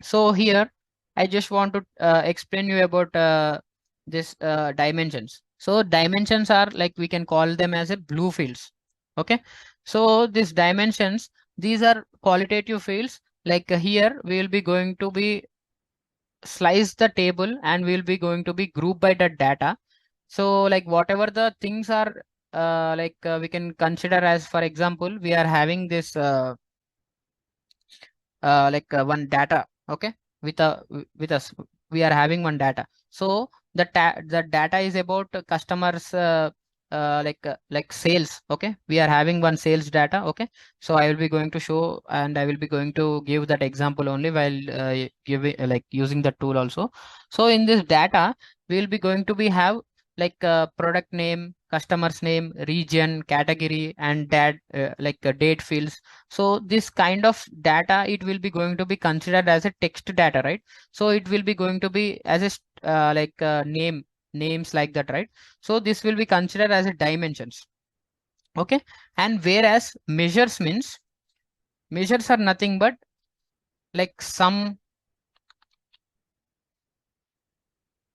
So here I just want to explain you about this dimensions. So dimensions are like we can call them as a blue fields. Okay. So these dimensions, these are qualitative fields. Like here we will be going to be slice the table and we will be going to be group by the data. So like whatever the things are we can consider as, for example, we are having this one data. Okay. With us we are having one data. So the data is about customers like sales. Okay. We are having one sales data. Okay. So I will be going to show and I will be going to give that example only while giving using the tool also. So in this data we will be going to be have product name, customer's name, region, category, and date fields. So this kind of data, it will be going to be considered as a text data, right? So it will be going to be as a names like that, right? So this will be considered as a dimensions. Okay. And whereas measures are nothing but like some.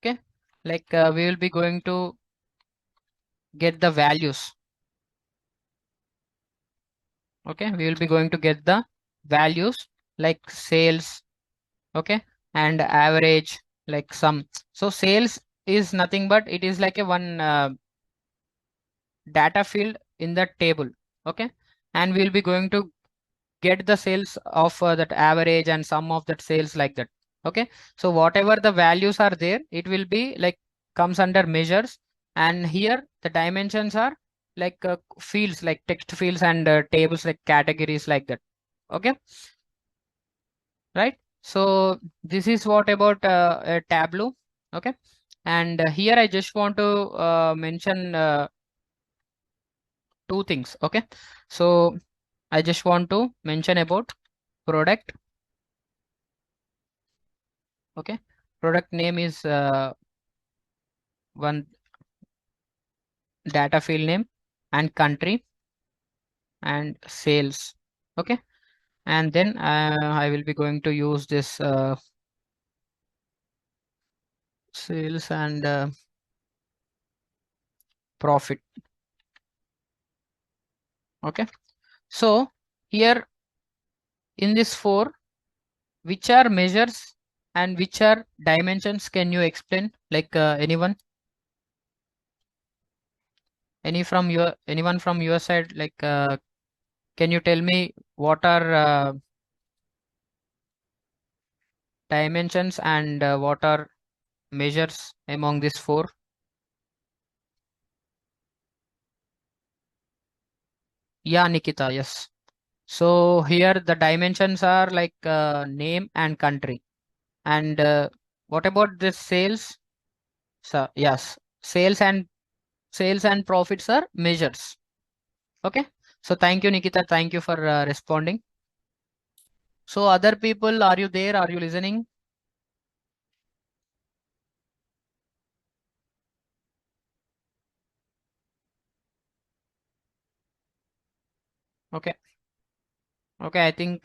Okay. We will be going to get the values. Okay. We will be going to get the values like sales. Okay. And average, like some. So sales is nothing but it is like a one data field in the table. Okay. And we'll be going to get the sales of that average and sum of that sales like that. Okay. So whatever the values are there, it will be like comes under measures. And here the dimensions are fields like text fields and tables like categories like that. Okay. Right. So this is what about a Tableau. Okay. And here I just want to mention two things. Okay. So I just want to mention about product. Okay. Product name is one data field name, and country and sales. Okay. And then I will be going to use this sales and profit. Okay, so here in this 4, which are measures and which are dimensions? Can you explain? Like anyone? Anyone from your side? Like can you tell me what are dimensions and what are measures among these 4? Yeah, Nikita, yes. So here the dimensions are like name and country. And what about the sales? So yes, sales and profits are measures. Okay. So thank you, Nikita. Thank you for responding. So other people, are you there? Are you listening? Okay. Okay. I think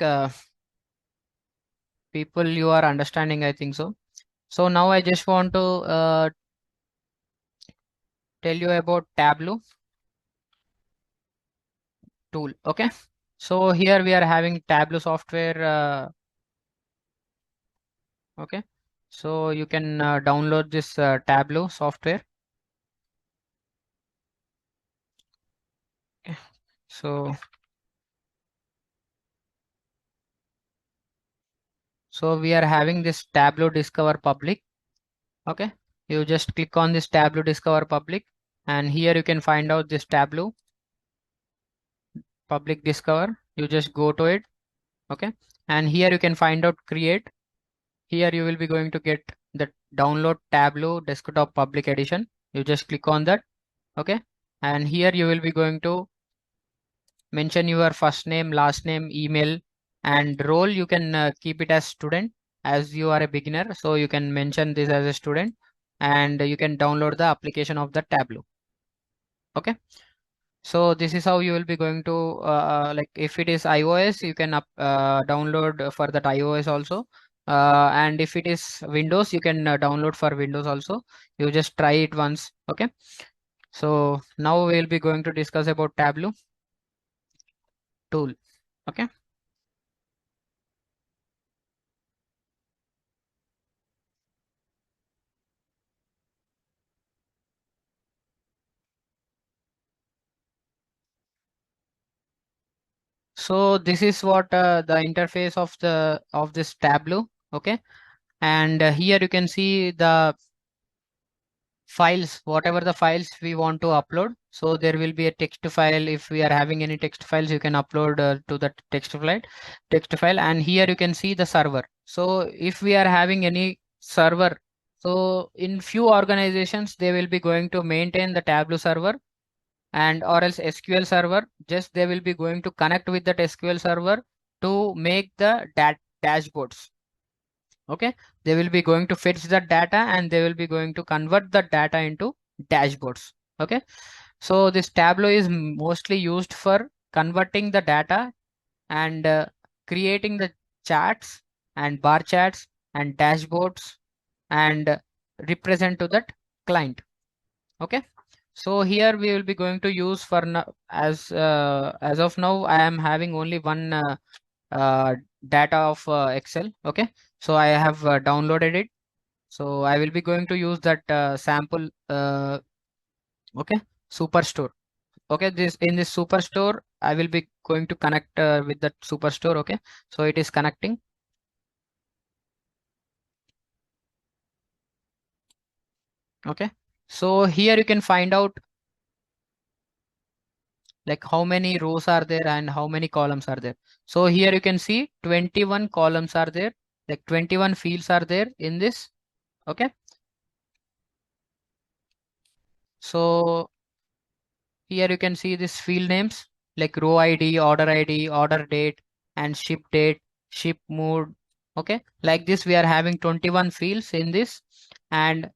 people you are understanding. I think so. So now I just want to tell you about Tableau tool. Okay. So here we are having Tableau software. Okay. So you can download this Tableau software. Okay. So we are having this Tableau Discover Public. Okay. You just click on this Tableau Discover Public, and here you can find out this Tableau Public Discover. You just go to it. Okay. And here you can find out Create. Here you will be going to get the download Tableau Desktop Public Edition. You just click on that. Okay. And here you will be going to mention your first name, last name, email, and role. You can keep it as student, as you are a beginner. So you can mention this as a student, and you can download the application of the Tableau. Okay. So this is how you will be going to like if it is iOS, you can download for that iOS also. And if it is Windows, you can download for Windows also. You just try it once. Okay. So now we will be going to discuss about Tableau tool. Okay. So this is what the interface of this Tableau. Okay. And here you can see the files, whatever the files we want to upload. So there will be a text file. If we are having any text files, you can upload to the text file. And here you can see the server. So if we are having any server, so in few organizations, they will be going to maintain the Tableau server and or else SQL server. Just they will be going to connect with that SQL server to make the dashboards. Okay, they will be going to fetch the data and they will be going to convert the data into dashboards. Okay, so this Tableau is mostly used for converting the data and creating the charts and bar charts and dashboards and represent to that client. Okay, so here we will be going to use for now, as of now I am having only one uh, data of Excel. Okay, so I have downloaded it. So I will be going to use that sample. Okay, superstore. Okay, this in this superstore I will be going to connect with that superstore. Okay, so it is connecting. Okay, so here you can find out like how many rows are there and how many columns are there. So here you can see 21 columns are there, like 21 fields are there in this. Okay, so here you can see this field names like row ID, order date, and ship date, ship mode. Okay, like this we are having 21 fields in this and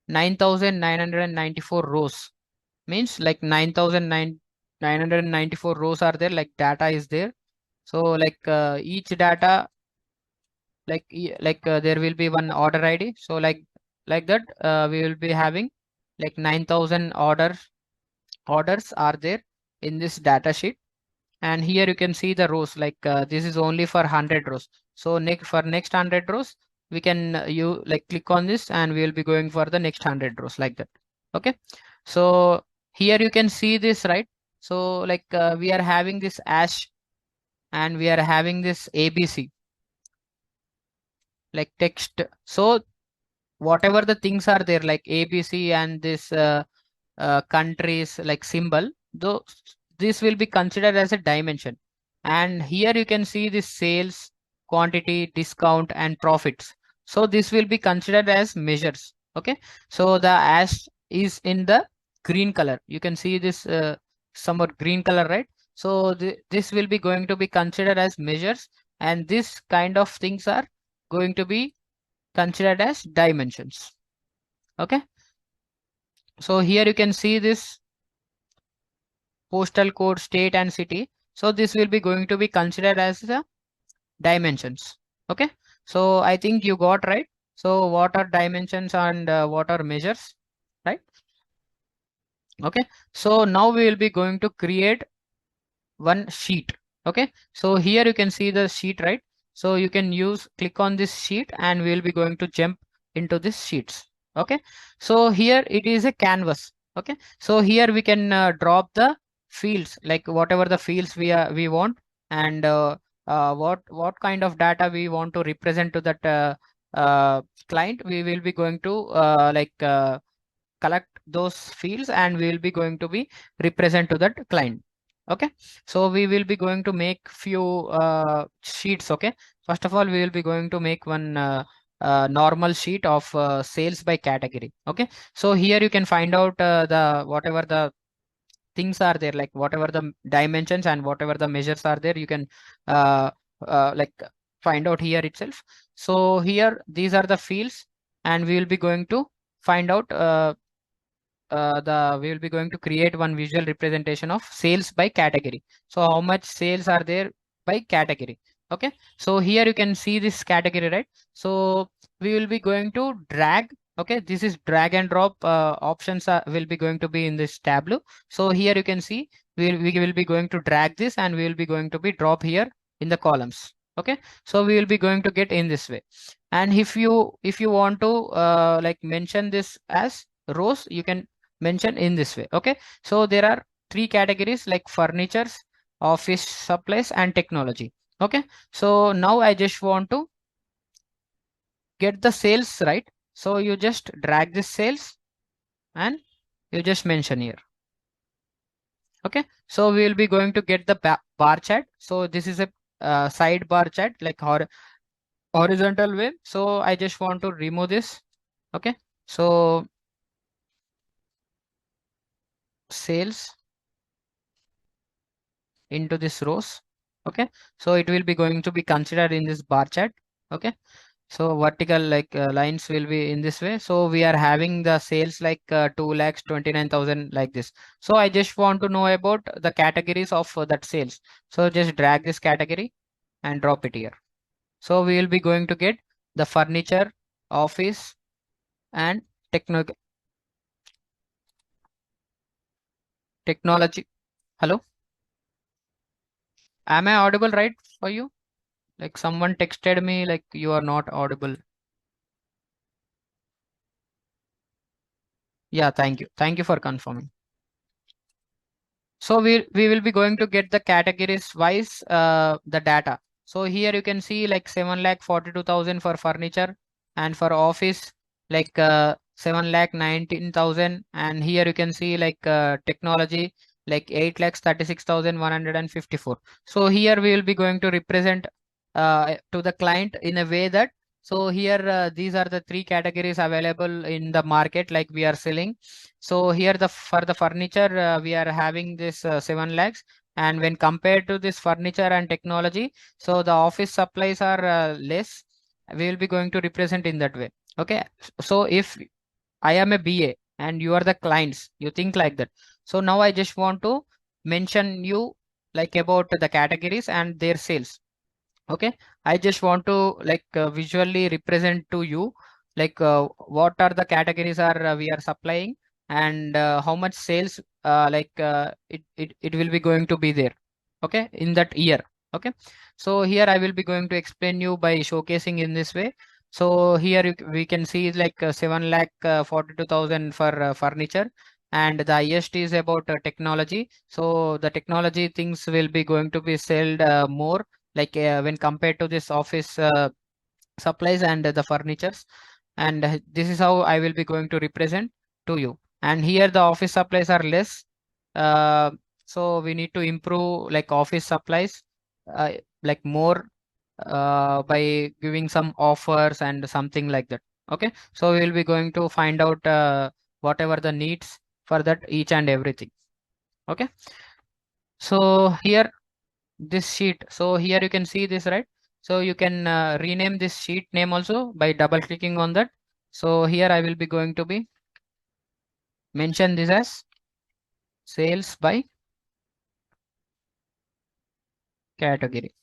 9,994 rows. Means like 9,994 rows are there, like data is there. So like each data there will be one order ID. So like that we will be having like 9,000 orders orders are there in this data sheet. And here you can see the rows, like this is only for 100 rows. So next, for next 100 rows, we can you like click on this and we will be going for the next 100 rows, like that. Okay, so here you can see this, right? So like we are having this ash and we are having this ABC like text. So whatever the things are there, like ABC and this countries like symbol, though this will be considered as a dimension. And here you can see the sales, quantity, discount, and profits. So this will be considered as measures. Okay, so the ash is in the green color. You can see this somewhat green color, right? So this will be going to be considered as measures, and this kind of things are going to be considered as dimensions. Okay, so here you can see this postal code, state, and city. So this will be going to be considered as the dimensions. Okay, so I think you got right. So what are dimensions and what are measures, right? Okay, so now we will be going to create one sheet. Okay, so here you can see the sheet, right? So you can use click on this sheet and we will be going to jump into this sheets. Okay, so here it is a canvas. Okay, so here we can drop the fields, like whatever the fields we want, and what kind of data we want to represent to that client. We will be going to collect those fields and we will be going to be represent to that client. Okay, so we will be going to make few sheets. Okay, first of all we will be going to make one normal sheet of sales by category. Okay, so here you can find out the whatever the things are there, like whatever the dimensions and whatever the measures are there, you can uh, like find out here itself. So here these are the fields and we will be going to find out we will be going to create one visual representation of sales by category. So how much sales are there by category? Okay, so here you can see this category, right? So we will be going to drag. Okay, this is drag and drop options will be going to be in this Tableau. So here you can see we will be going to drag this and we will be going to be drop here in the columns. Okay, so we will be going to get in this way. And if you want to like mention this as rows, you can mention in this way. Okay, so there are three categories like furnitures, office supplies, and technology. Okay, so now I just want to get the sales, right? So you just drag this sales and you just mention here. Okay, so we will be going to get the bar chart. So this is a side bar chart, like horizontal way. So I just want to remove this. Okay, so sales into this rows. Okay, so it will be going to be considered in this bar chart. Okay, so vertical like lines will be in this way. So we are having the sales like 2,29,000 like this. So I just want to know about the categories of that sales. So just drag this category and drop it here. So we will be going to get the furniture, office, and technology. Hello, am I audible right for you? Like someone texted me like you are not audible. Yeah, thank you. Thank you for confirming. So we will be going to get the categories wise the data. So here you can see like 7,42,000 for furniture, and for office like 7,19,000, and here you can see like technology like 8,36,154. So here we will be going to represent to the client in a way that, so here these are the three categories available in the market like we are selling. So here for the furniture we are having this 7 lakhs, and when compared to this furniture and technology, so the office supplies are less. We will be going to represent in that way. Okay, so if I am a BA and you are the clients, you think like that. So now I just want to mention you like about the categories and their sales. Okay, I just want to like visually represent to you like what are the categories are we are supplying, and how much sales it will be going to be there, okay, in that year. Okay, so here I will be going to explain you by showcasing in this way. So here we can see like 7 lakh 42,000 for furniture, and the highest is about technology. So the technology things will be going to be sold more, like when compared to this office supplies and the furnitures. And this is how I will be going to represent to you. And here the office supplies are less. Uh, so we need to improve like office supplies uh, like more by giving some offers and something like that. Okay, so we will be going to find out whatever the needs for that each and everything. Okay, so here this sheet, so here you can see this, right? So you can rename this sheet name also by double clicking on that. So here I will be going to be mention this as sales by category.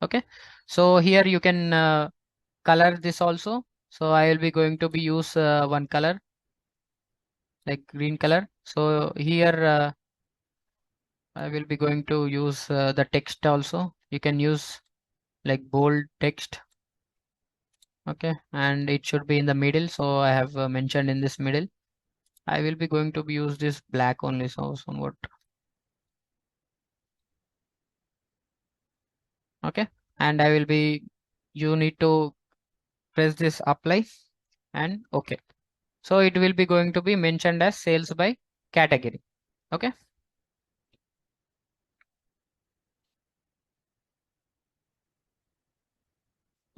Okay, so here you can color this also. So I will be going to be use one color like green color. So here I will be going to use the text also. You can use like bold text. Okay, and it should be in the middle, so I have mentioned in this middle. I will be going to be use this black only, so somewhat. Okay, and I will be, you need to press this apply and okay. So it will be going to be mentioned as sales by category. Okay,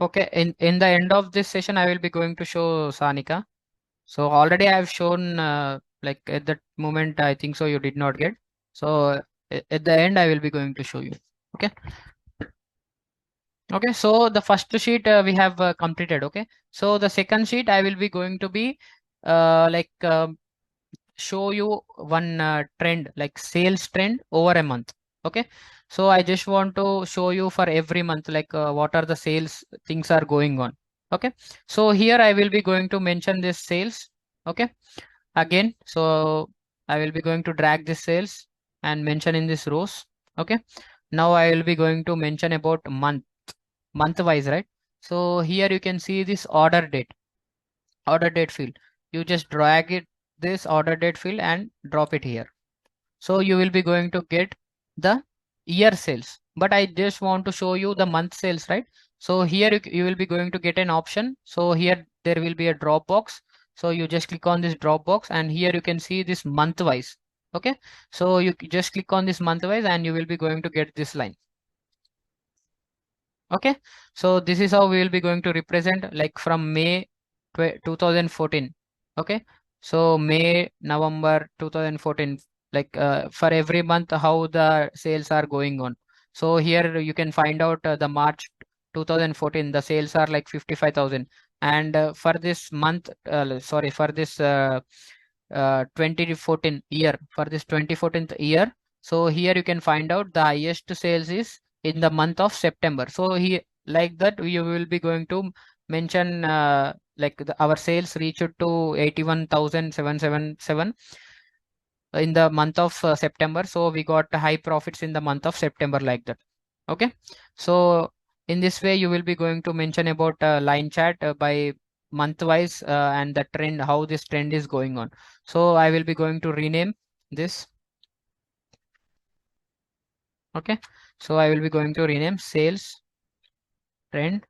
okay, in the end of this session I will be going to show Sanika. So already I have shown like at that moment I think so you did not get. So at the end I will be going to show you. Okay. Okay, so the first sheet we have completed. Okay, so the second sheet I will be going to be like show you one trend, like sales trend over a month. Okay, so I just want to show you for every month, like what are the sales things are going on. Okay, so here I will be going to mention this sales. Okay, again, so I will be going to drag this sales and mention in this rows. Okay, now I will be going to mention about month wise, right? So here you can see this order date field. You just drag it, this order date field, and drop it here. So you will be going to get the year sales, but I just want to show you the month sales, right? So here you will be going to get an option. So here there will be a drop box. So you just click on this drop box, and here you can see this month wise. Okay, so you just click on this month wise and you will be going to get this line. Okay, so this is how we will be going to represent like from May 2014. Okay, so May, November 2014, like for every month how the sales are going on. So here you can find out the March 2014 the sales are like 55,000, and for this month sorry, for this 2014 year, for this 2014 year, so here you can find out the highest sales is in the month of September. So here like that we will be going to mention like our sales reached to 81,777 in the month of September. So we got high profits in the month of September like that. Okay, so in this way you will be going to mention about line chart by month wise and the trend, how this trend is going on. So I will be going to rename this. Okay, so I will be going to rename sales trend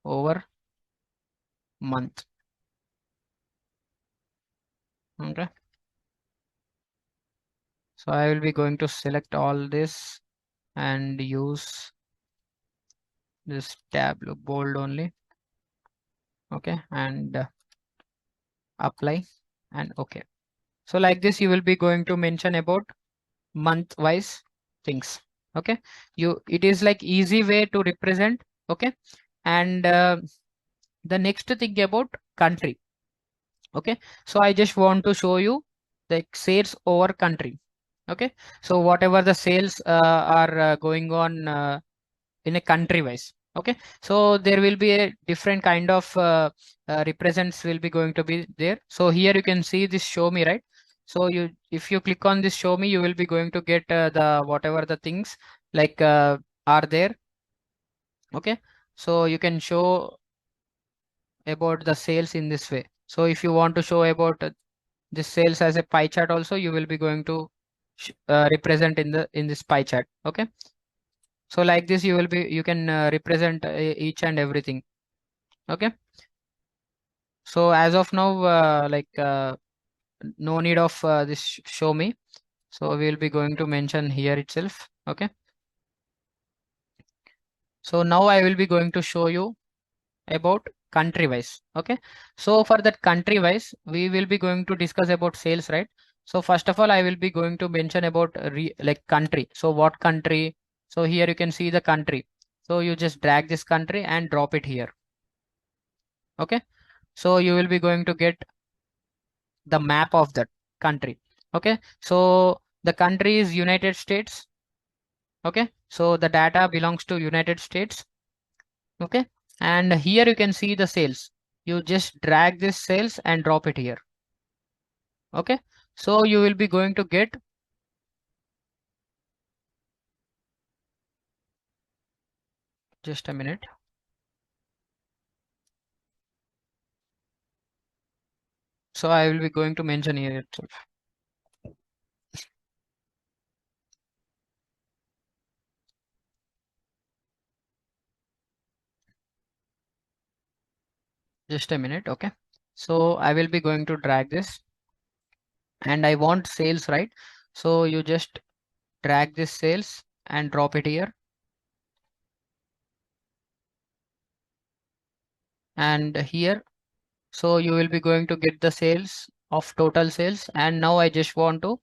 over month. Okay, so I will be going to select all this and use this Tableau bold only. Okay, and apply and okay. So like this you will be going to mention about month wise things. Okay, you, it is like easy way to represent. Okay, and the next thing about country. Okay, so I just want to show you like sales over country. Okay, so whatever the sales are going on in a country wise. Okay, so there will be a different kind of represents will be going to be there. So here you can see this show me, right? So you, if you click on this show me, you will be going to get the whatever the things like are there. Okay, so you can show about the sales in this way. So if you want to show about this sales as a pie chart also, you will be going to represent in the in this pie chart. Okay, so like this you will be, you can represent each and everything. Okay, so as of now no need of this show me, so we will be going to mention here itself. Okay, so now I will be going to show you about country wise. Okay, so for that country wise we will be going to discuss about sales, right? So first of all I will be going to mention about like country. So what country? So here you can see the country, so you just drag this country and drop it here. Okay, so you will be going to get the map of that country. Okay, so the country is United States. Okay, so the data belongs to United States. Okay, and here you can see the sales. You just drag this sales and drop it here. Okay, so you will be going to get, just a minute. So I will be going to mention here itself. Just a minute. Okay, so I will be going to drag this and I want sales, right? So you just drag this sales and drop it here, and here. So you will be going to get the sales of total sales. And now I just want to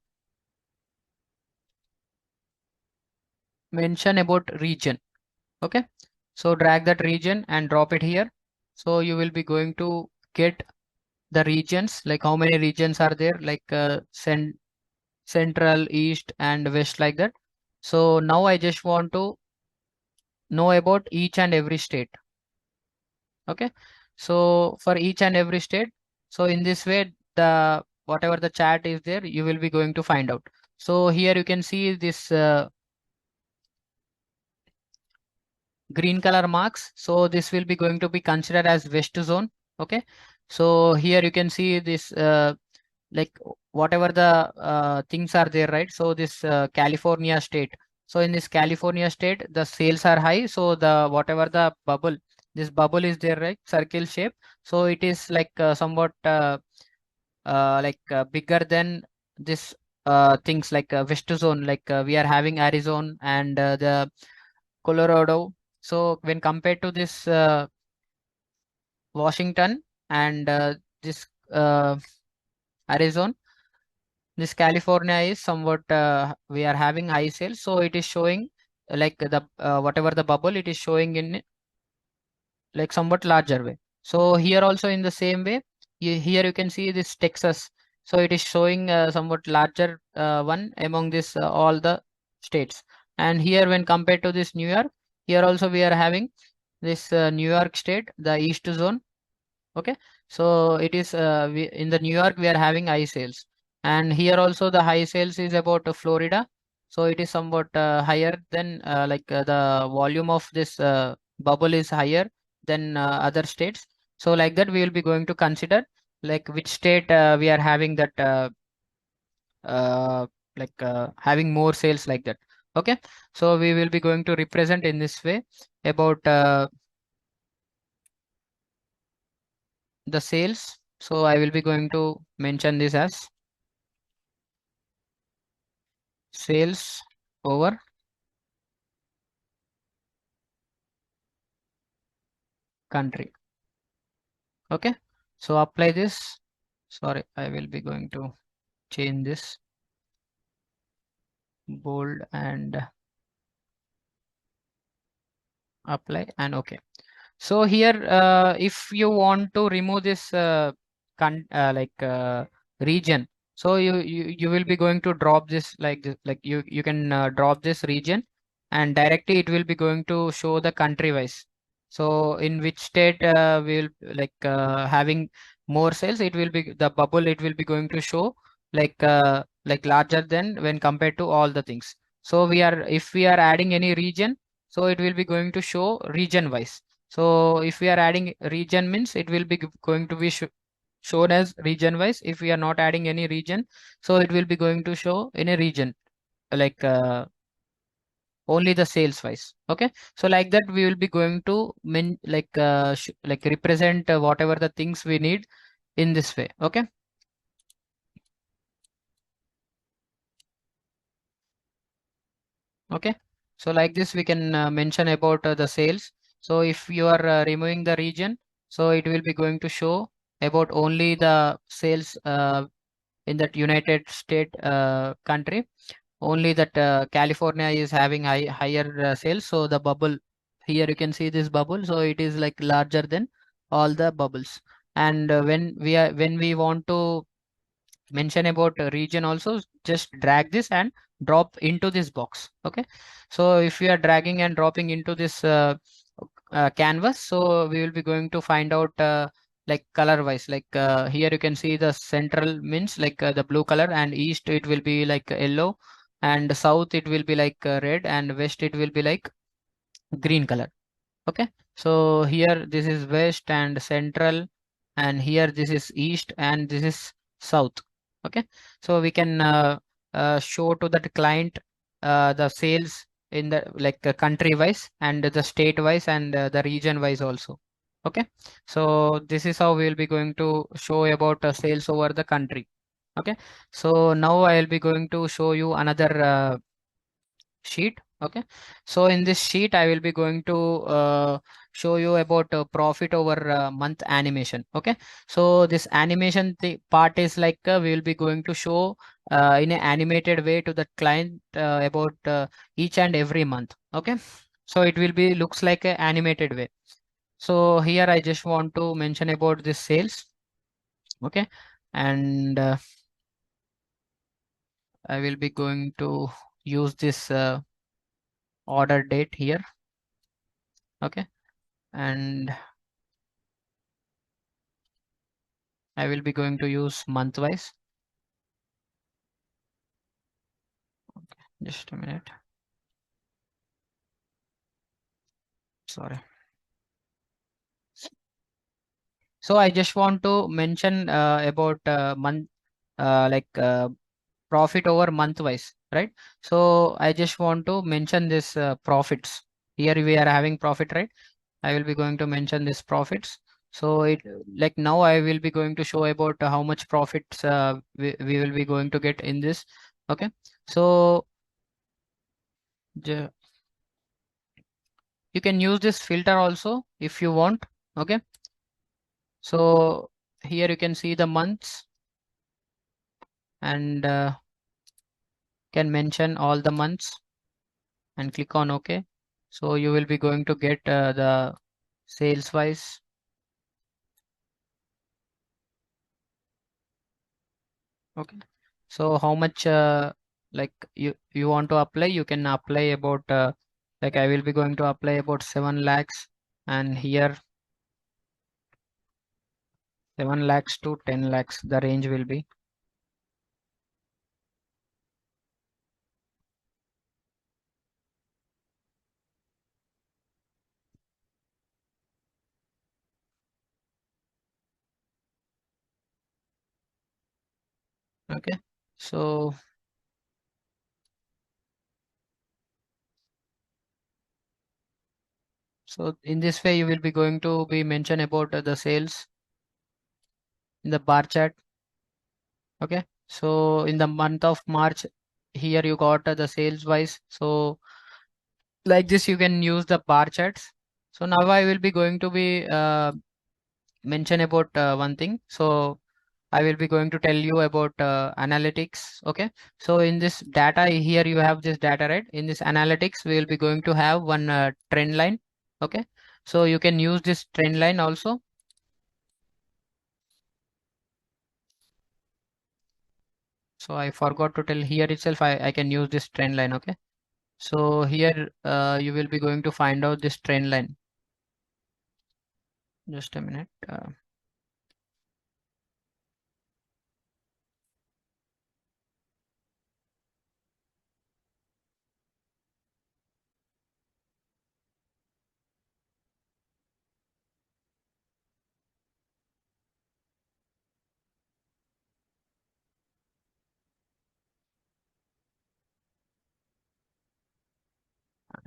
mention about region. Okay, so drag that region and drop it here. So you will be going to get the regions, like how many regions are there, like central, east and west, like that. So now I just want to know about each and every state. Okay, so for each and every state, so in this way the whatever the chart is there, you will be going to find out. So here you can see this green color marks, so this will be going to be considered as west zone. Okay, so here you can see this like whatever the things are there, right? So this California state, so in this California state the sales are high, so the whatever the bubble, this bubble is there, right, circle shape. So it is like somewhat bigger than this things like west zone, like we are having Arizona and the Colorado. So when compared to this Washington and this Arizona, this California is somewhat we are having high sales. So it is showing like the whatever the bubble, it is showing in like somewhat larger way. So here also in the same way, here you can see this Texas. So it is showing somewhat larger one among this all the states. And here when compared to this New York, here also we are having this New York state, the east zone. Okay, so it is in the New York we are having high sales, and here also the high sales is about Florida. So it is somewhat higher than the volume of this bubble is higher than other states. So like that we will be going to consider like which state we are having that uh, having more sales, like that. Okay, so we will be going to represent in this way about the sales. So I will be going to mention this as sales over country. Okay, so apply this. Sorry, I will be going to change this bold and apply and okay. So here, if you want to remove this region, so you will be going to drop this like this, like you can drop this region, and directly it will be going to show the country wise. So in which state we will like having more sales, it will be the bubble, it will be going to show like larger than when compared to all the things. So if we are adding any region, so it will be going to show region wise. So if we are adding region means it will be going to be shown as region wise. If we are not adding any region, so it will be going to show in a region, like only the sales wise. Okay, so like that we will be going to like represent whatever the things we need in this way. Okay. Okay, so like this we can mention about the sales. So if you are removing the region, so it will be going to show about only the sales in that United State country. Only that California is having higher sales. So the bubble here, you can see this bubble. So it is like larger than all the bubbles. And when we want to mention about region also, just drag this and drop into this box. Okay, so if we are dragging and dropping into this canvas, so we will be going to find out like color wise, like here you can see the central means like the blue color, and east it will be like yellow, and south it will be like red, and west it will be like green color. Okay, so here this is west and central, and here this is east and this is south. Okay, so we can show to that client the sales in the like country wise and the state wise and the region wise also. Okay, so this is how we will be going to show about sales over the country. Okay, so now I will be going to show you another sheet. Okay, so in this sheet I will be going to show you about profit over month animation. Okay, so this animation part is like we will be going to show in an animated way to the client about each and every month. Okay, so it will be looks like a animated way. So here I just want to mention about this sales. Okay, and I will be going to use this order date here. Okay, and I will be going to use month wise. Just a minute. Sorry. So I just want to mention about month like profit over month wise, right? So I just want to mention this profits. Here we are having profit, right? I will be going to mention this profits. So it like now I will be going to show about how much profits we will be going to get in this. Okay. So you can use this filter also if you want. Okay, so here you can see the months, and can mention all the months and click on OK. So you will be going to get the sales wise. Okay, so how much like you want to apply, you can apply about like I will be going to apply about 7 lakhs, and here 7 lakhs to 10 lakhs the range will be. Okay, so in this way you will be going to be mention about the sales in the bar chart. Okay, so in the month of March, here you got the sales wise. So like this you can use the bar charts. So now I will be going to be mention about one thing. So I will be going to tell you about analytics. Okay, so in this data here you have this data, right? In this analytics we will be going to have one trend line. Okay, so you can use this trend line also. So I forgot to tell here itself I can use this trend line. Okay, so here you will be going to find out this trend line. Just a minute.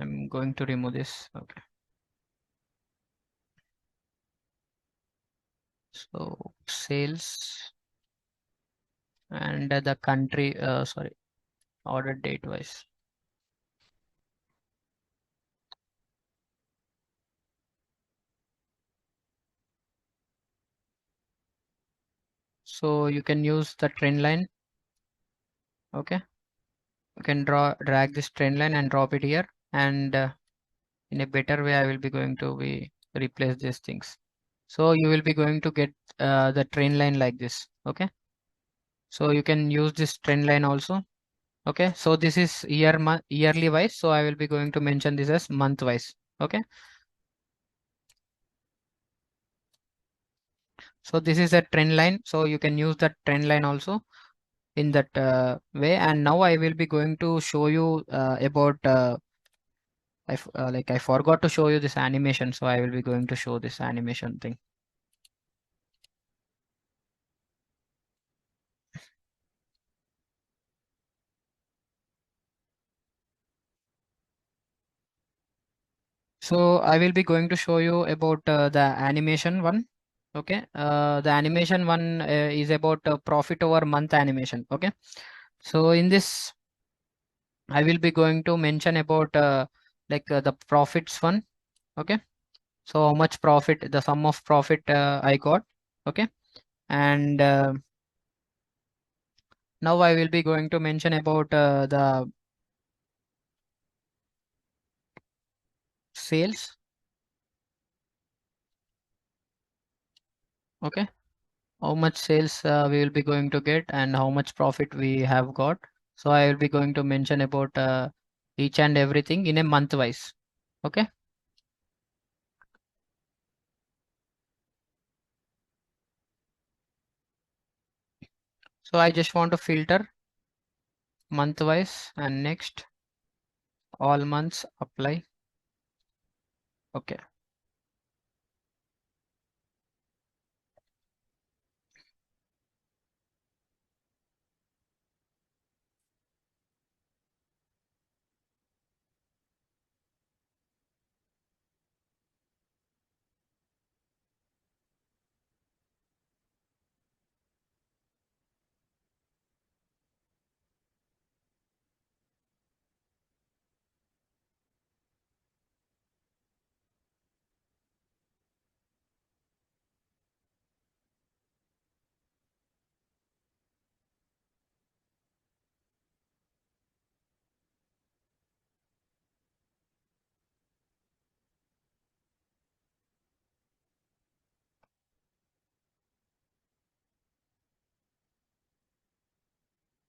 I'm going to remove this. Okay. So sales and the country, sorry, order date wise. So you can use the trend line. Okay. You can drag this trend line and drop it here. And in a better way, I will be going to be replace these things. So you will be going to get the trend line like this. Okay. So you can use this trend line also. Okay. So this is yearly wise. So I will be going to mention this as month wise. Okay. So this is a trend line. So you can use that trend line also in that way. And now I will be going to show you about like I forgot to show you this animation. So I will be going to show this animation thing. So I will be going to show you about the animation one. Okay. The animation one is about profit over month animation. Okay. So in this, I will be going to mention about like the profits one. Okay. So how much profit, the sum of profit I got. Okay. And now I will be going to mention about the sales. Okay. How much sales we will be going to get and how much profit we have got. So I will be going to mention about each and everything in a month wise. Okay. So I just want to filter month wise and next all months apply. Okay.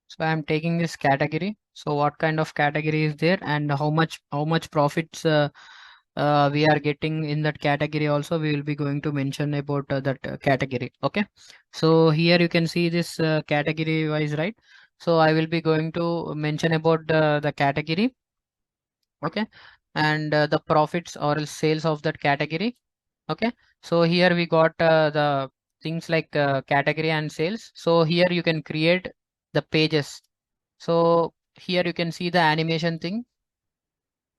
So I'm taking this category. So what kind of category is there and how much profits we are getting in that category also we will be going to mention about that category. Okay. So here you can see this category wise, right? So I will be going to mention about the category. Okay. And the profits or else sales of that category. Okay. So here we got the things like category and sales. So here you can create the pages. So here you can see the animation thing.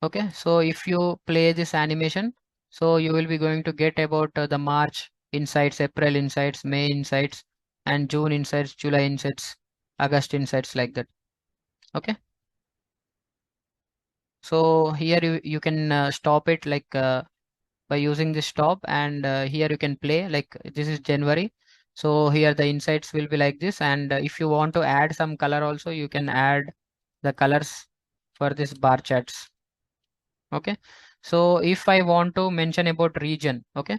Okay, so if you play this animation, so you will be going to get about the March insights, April insights, May insights, and June insights, July insights, August insights like that. Okay, so here you can stop it like by using this stop, and here you can play like this is January. So here the insights will be like this, and if you want to add some color also, you can add the colors for this bar charts. Okay. So if I want to mention about region, okay,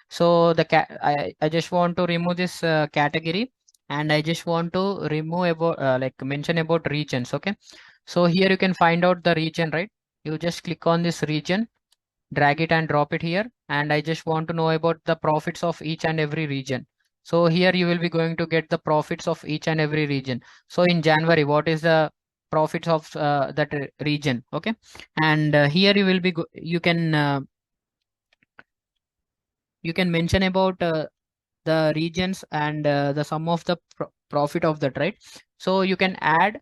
so I just want to remove this category, and I just want to remove about like mention about regions. Okay. So here you can find out the region, right? You just click on this region, drag it and drop it here, and I just want to know about the profits of each and every region. So here you will be going to get the profits of each and every region. So in January, what is the profits of that region? Okay, and here you will be you can mention about the regions and the sum of the profit of that, right? So you can add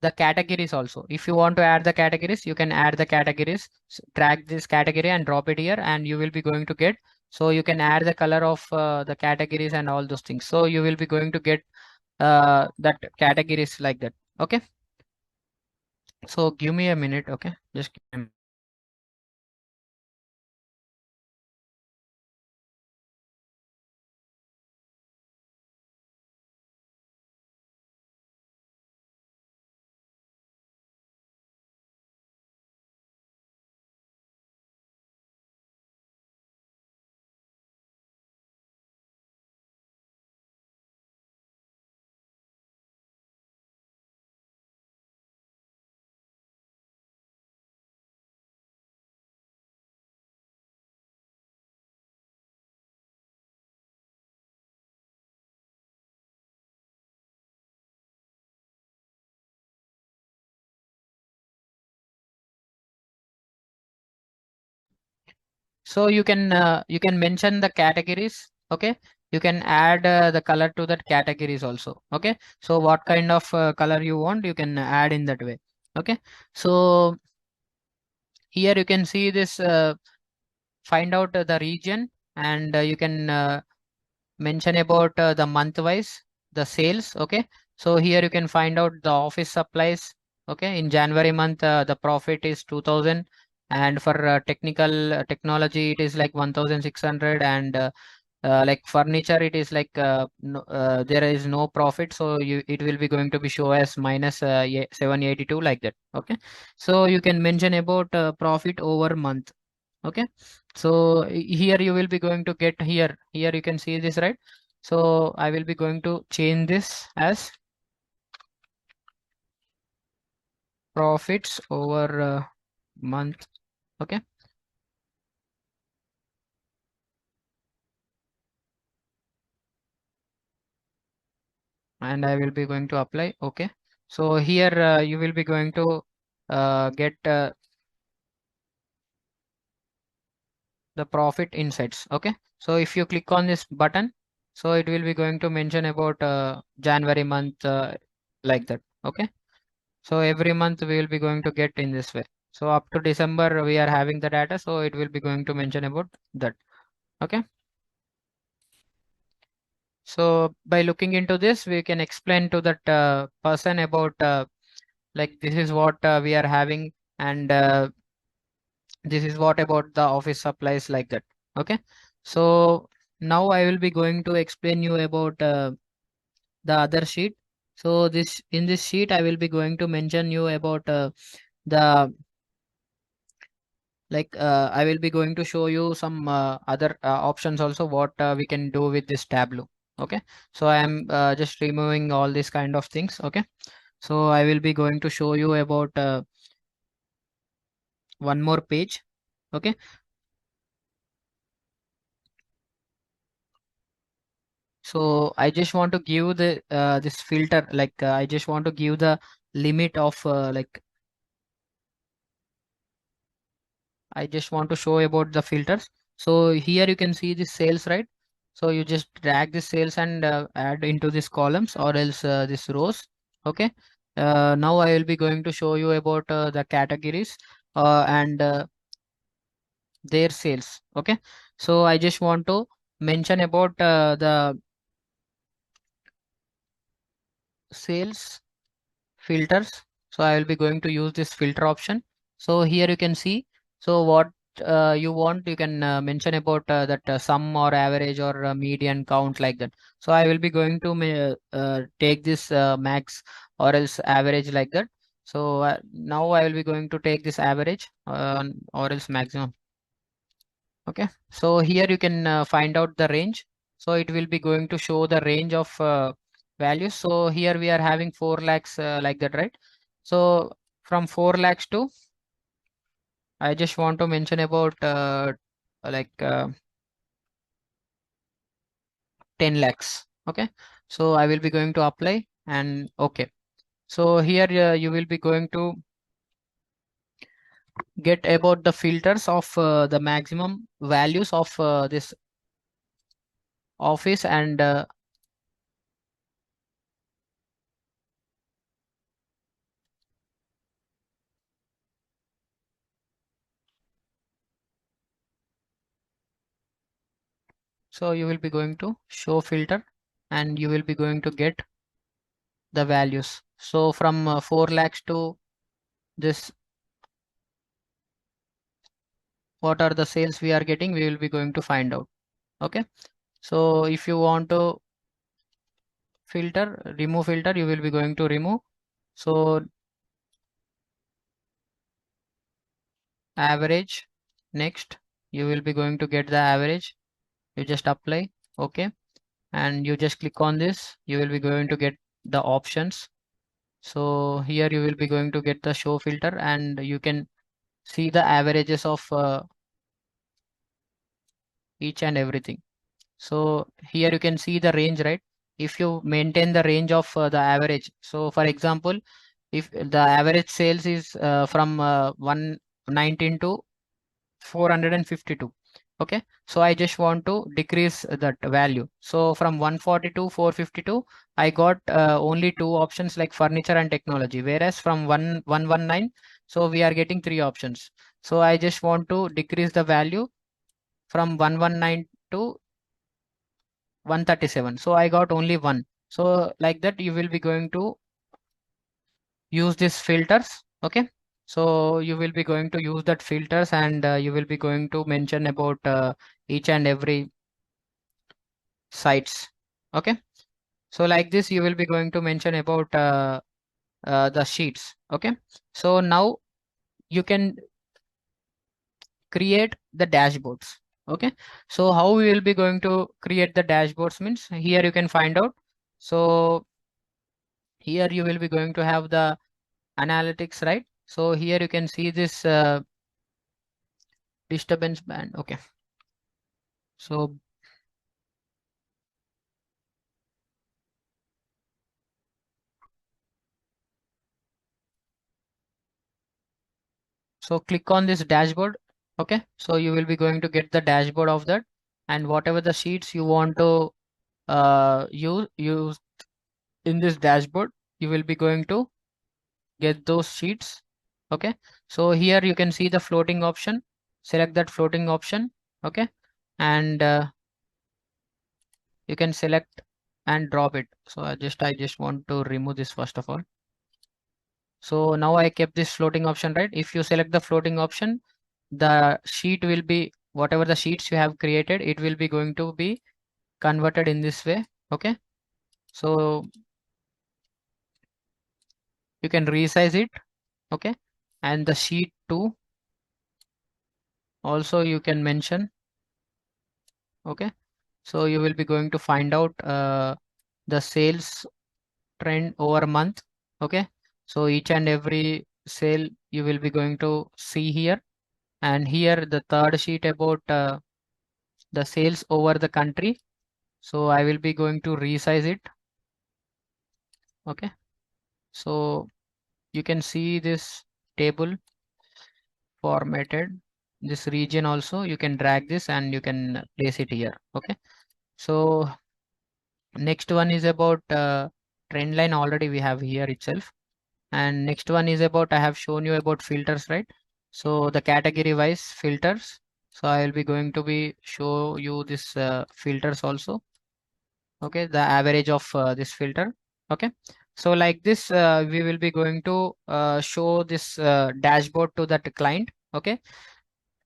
the categories also. If you want to add the categories, you can add the categories, drag this category and drop it here, and you will be going to get. So you can add the color of the categories and all those things. So you will be going to get that categories like that. Okay. So give me a minute. Okay. Just give me a minute. So you can mention the categories. Okay. You can add the color to that categories also. Okay. So what kind of color you want, you can add in that way. Okay. So here you can see this, find out the region, and you can mention about the month wise, the sales. Okay. So here you can find out the office supplies. Okay. In January month, the profit is 2000, and for technical technology, it is like 1600, and like furniture, it is like no, there is no profit, so it will be going to be show as minus 782 like that. Okay. So you can mention about profit over month. Okay. So here you will be going to get here you can see this, right? So I will be going to change this as profits over month. Okay. And I will be going to apply. Okay. So here you will be going to get the profit insights. Okay. So if you click on this button, so it will be going to mention about January month, like that. Okay. So every month we will be going to get in this way. So up to December we are having the data, so it will be going to mention about that. Okay. So by looking into this, we can explain to that person about like this is what we are having, and this is what about the office supplies like that. Okay. So now I will be going to explain you about the other sheet. So this in this sheet I will be going to mention you about the like I will be going to show you some other options also, what we can do with this Tableau. Okay. So I am just removing all these kind of things. Okay. So I will be going to show you about one more page. Okay. So I just want to give the this filter, like I just want to give the limit of like I just want to show about the filters. So here you can see the sales, right? So you just drag the sales and add into these columns, or else this rows. Okay. Now I will be going to show you about the categories and their sales. Okay. So I just want to mention about the sales filters. So I will be going to use this filter option. So here you can see. So what you want, you can mention about that sum or average or median count like that. So I will be going to take this max or else average like that. So now I will be going to take this average or else maximum. Okay. So here you can find out the range. So it will be going to show the range of values. So here we are having 4 lakhs like that, right? So from 4 lakhs to, I just want to mention about like 10 lakhs. Okay, so I will be going to apply and okay. So here you will be going to get about the filters of the maximum values of this office, and so you will be going to show filter and you will be going to get the values. So from 4 lakhs to this, what are the sales we are getting, we will be going to find out. Okay, so if you want to remove filter, you will be going to remove. So average, next you will be going to get the average. You just apply. Okay, and you just click on this, you will be going to get the options. So here you will be going to get the show filter and you can see the averages of each and everything. So here you can see the range, right? If you maintain the range of the average, so for example, if the average sales is from 119 to 452. Okay, so I just want to decrease that value. So from 140 to 452, I got only two options like furniture and technology, whereas from 119, so we are getting three options. So I just want to decrease the value from 119 to 137. So I got only one. So like that, you will be going to use these filters. Okay, so you will be going to use that filters and you will be going to mention about each and every sites. Okay, so like this you will be going to mention about the sheets. Okay, so now you can create the dashboards. Okay, so how we will be going to create the dashboards means here you can find out. So here you will be going to have the analytics, right? So here you can see this disturbance band. Okay, so click on this dashboard. Okay, so you will be going to get the dashboard of that, and whatever the sheets you want to use in this dashboard, you will be going to get those sheets. Okay, so here you can see the floating option. Select that floating option. Okay, and you can select and drop it. So I just want to remove this first of all. So now I kept this floating option, right? If you select the floating option, the sheet will be whatever the sheets you have created, it will be going to be converted in this way. Okay, so you can resize it. Okay, and the sheet 2 also you can mention. Okay, so you will be going to find out the sales trend over a month. Okay, so each and every sale you will be going to see here, and here the third sheet about the sales over the country. So I will be going to resize it. Okay, so you can see this table formatted, this region also you can drag this and you can place it here. Okay, so next one is about trend line, already we have here itself. And next one is about, I have shown you about filters, right? So the category wise filters. So I will be going to be show you this filters also. Okay, the average of this filter. Okay, so like this we will be going to show this dashboard to that client. Okay,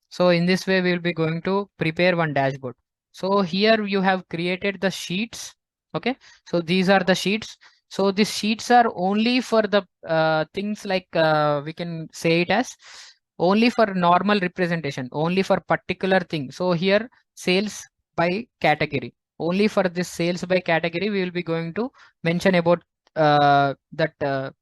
so in this way, we will be going to prepare one dashboard. So here you have created the sheets. Okay, so these are the sheets. So these sheets are only for the things like we can say it as only for normal representation, only for particular thing. So here sales by category. Only for this sales by category, we will be going to mention about that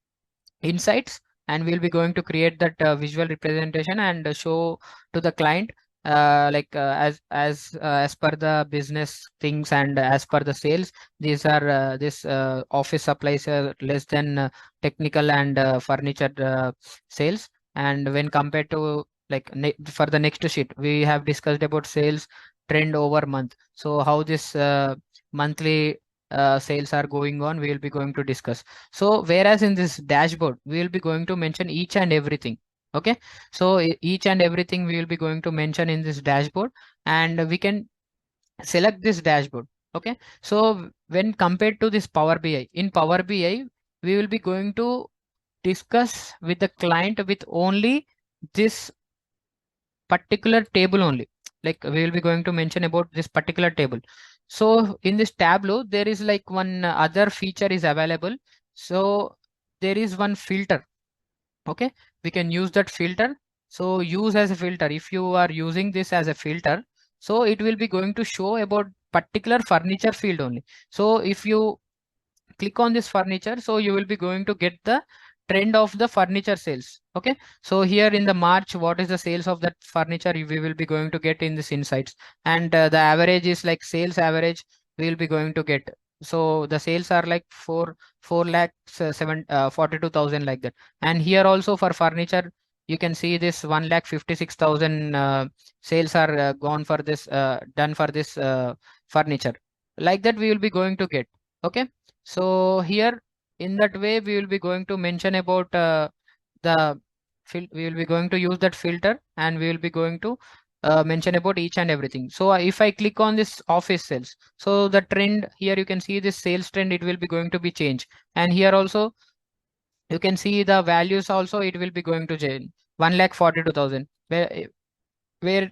insights, and we'll be going to create that visual representation and show to the client as per the business things and as per the sales, these are this office supplies are less than technical and furniture sales. And when compared to like for the next sheet, we have discussed about sales trend over month. So how this monthly sales are going on, we will be going to discuss. So whereas in this dashboard, we will be going to mention each and everything. Okay, so each and everything we will be going to mention in this dashboard, and we can select this dashboard. Okay, so when compared to this Power BI, in Power BI, we will be going to discuss with the client with only this particular table only. Like we will be going to mention about this particular table. So in this Tableau, there is like one other feature is available. So there is one filter. Okay, we can use that filter. So use as a filter. If you are using this as a filter, so it will be going to show about particular furniture field only. So if you click on this furniture, so you will be going to get the trend of the furniture sales. Okay, so here in the March, what is the sales of that furniture, we will be going to get in this insights. And the average is like sales average we will be going to get. So the sales are like 4 lakhs 42,000 like that. And here also for furniture, you can see this 1,56,000 sales are gone for this done for this furniture. Like that we will be going to get. Okay, so here in that way we will be going to mention about the we will be going to use that filter, and we will be going to mention about each and everything. So if I click on this office sales, so the trend here you can see this sales trend, it will be going to be changed. And here also you can see the values also, it will be going to change. 1,42,000, where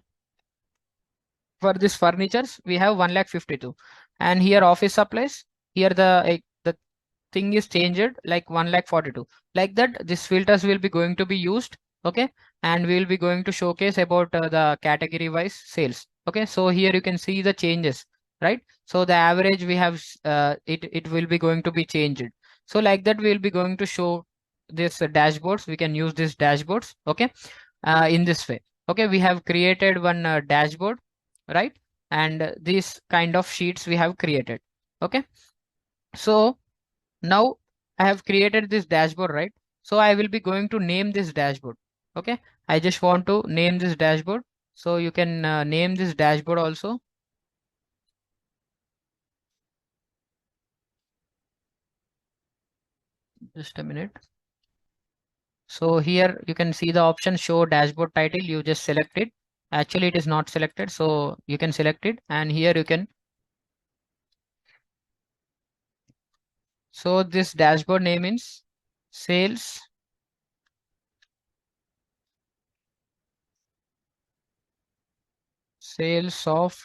for this furnitures we have 1,52,000. And here office supplies, here the thing is changed like 1,42,000. Like that this filters will be going to be used. Okay, and we will be going to showcase about the category wise sales. Okay, so here you can see the changes, right? So the average we have it will be going to be changed. So like that we will be going to show this dashboards. We can use these dashboards. Okay, in this way. Okay, we have created one dashboard, right? And these kind of sheets we have created. Okay, so now I have created this dashboard, right? So I will be going to name this dashboard. Okay, I just want to name this dashboard. So you can name this dashboard also. Just a minute. So here you can see the option show dashboard title. You just select it. Actually, it is not selected. So you can select it, and here you can. So this dashboard name is sales sales of,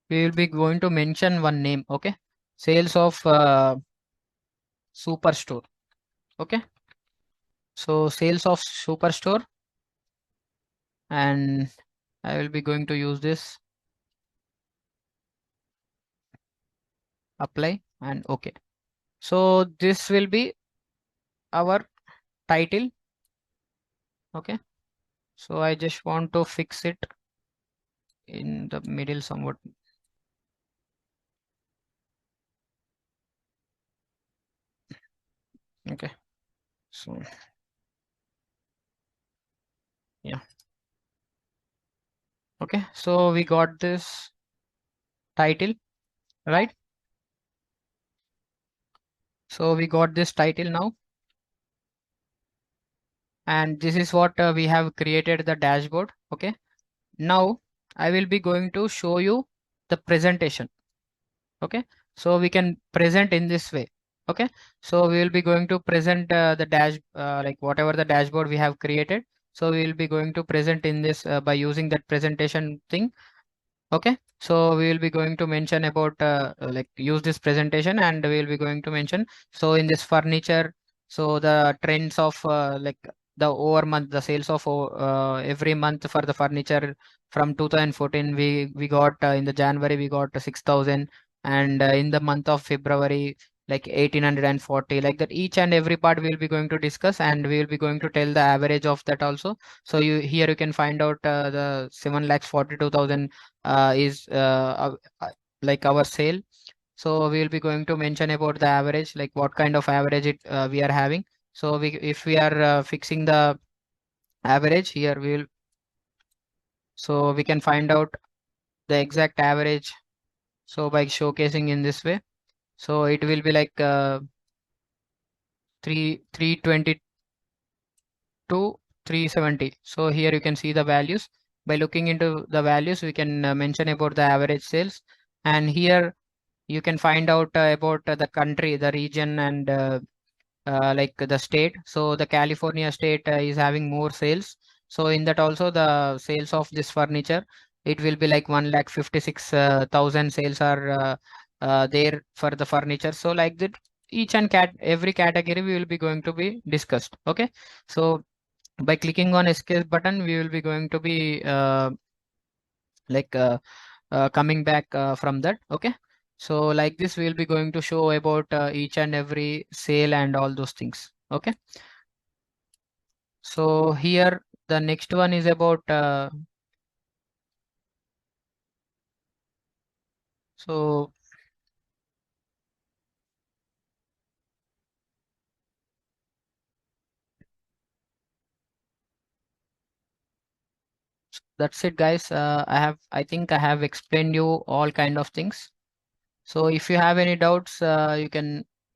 we will be going to mention one name. Okay, sales of superstore. Okay, so sales of superstore, and I will be going to use this, apply, and okay. So this will be our title. Okay, so I just want to fix it in the middle somewhat. Okay, so yeah. Okay, so we got this title, right? So we got this title now, and this is what we have created the dashboard. Okay, now I will be going to show you the presentation. Okay, so we can present in this way. Okay, so we will be going to present the dash like whatever the dashboard we have created. So we will be going to present in this by using that presentation thing. Okay, so we will be going to mention about like use this presentation, and we will be going to mention. So in this furniture, so the trends of like the over month, the sales of every month for the furniture from 2014, we got in the January we got 6,000, and in the month of February like 1840, like that. Each and every part we will be going to discuss, and we will be going to tell the average of that also. So you here you can find out the 7,42,000 is like our sale. So we will be going to mention about the average, like what kind of average it we are having. So we, if we are fixing the average here, we will, so we can find out the exact average. So by showcasing in this way, so it will be like 322 370. So here you can see the values. By looking into the values, we can mention about the average sales. And here you can find out about the country, the region, and like the state. So the California state is having more sales. So in that also, the sales of this furniture, it will be like 1,56,000 sales are there for the furniture. So like that, each and every category we will be going to be discussed. Okay. So by clicking on escape button, we will be going to be like coming back from that. Okay. So like this, we will be going to show about each and every sale and all those things. Okay. So here the next one is about so that's it, guys. I think I have explained you all kind of things. So if you have any doubts, you can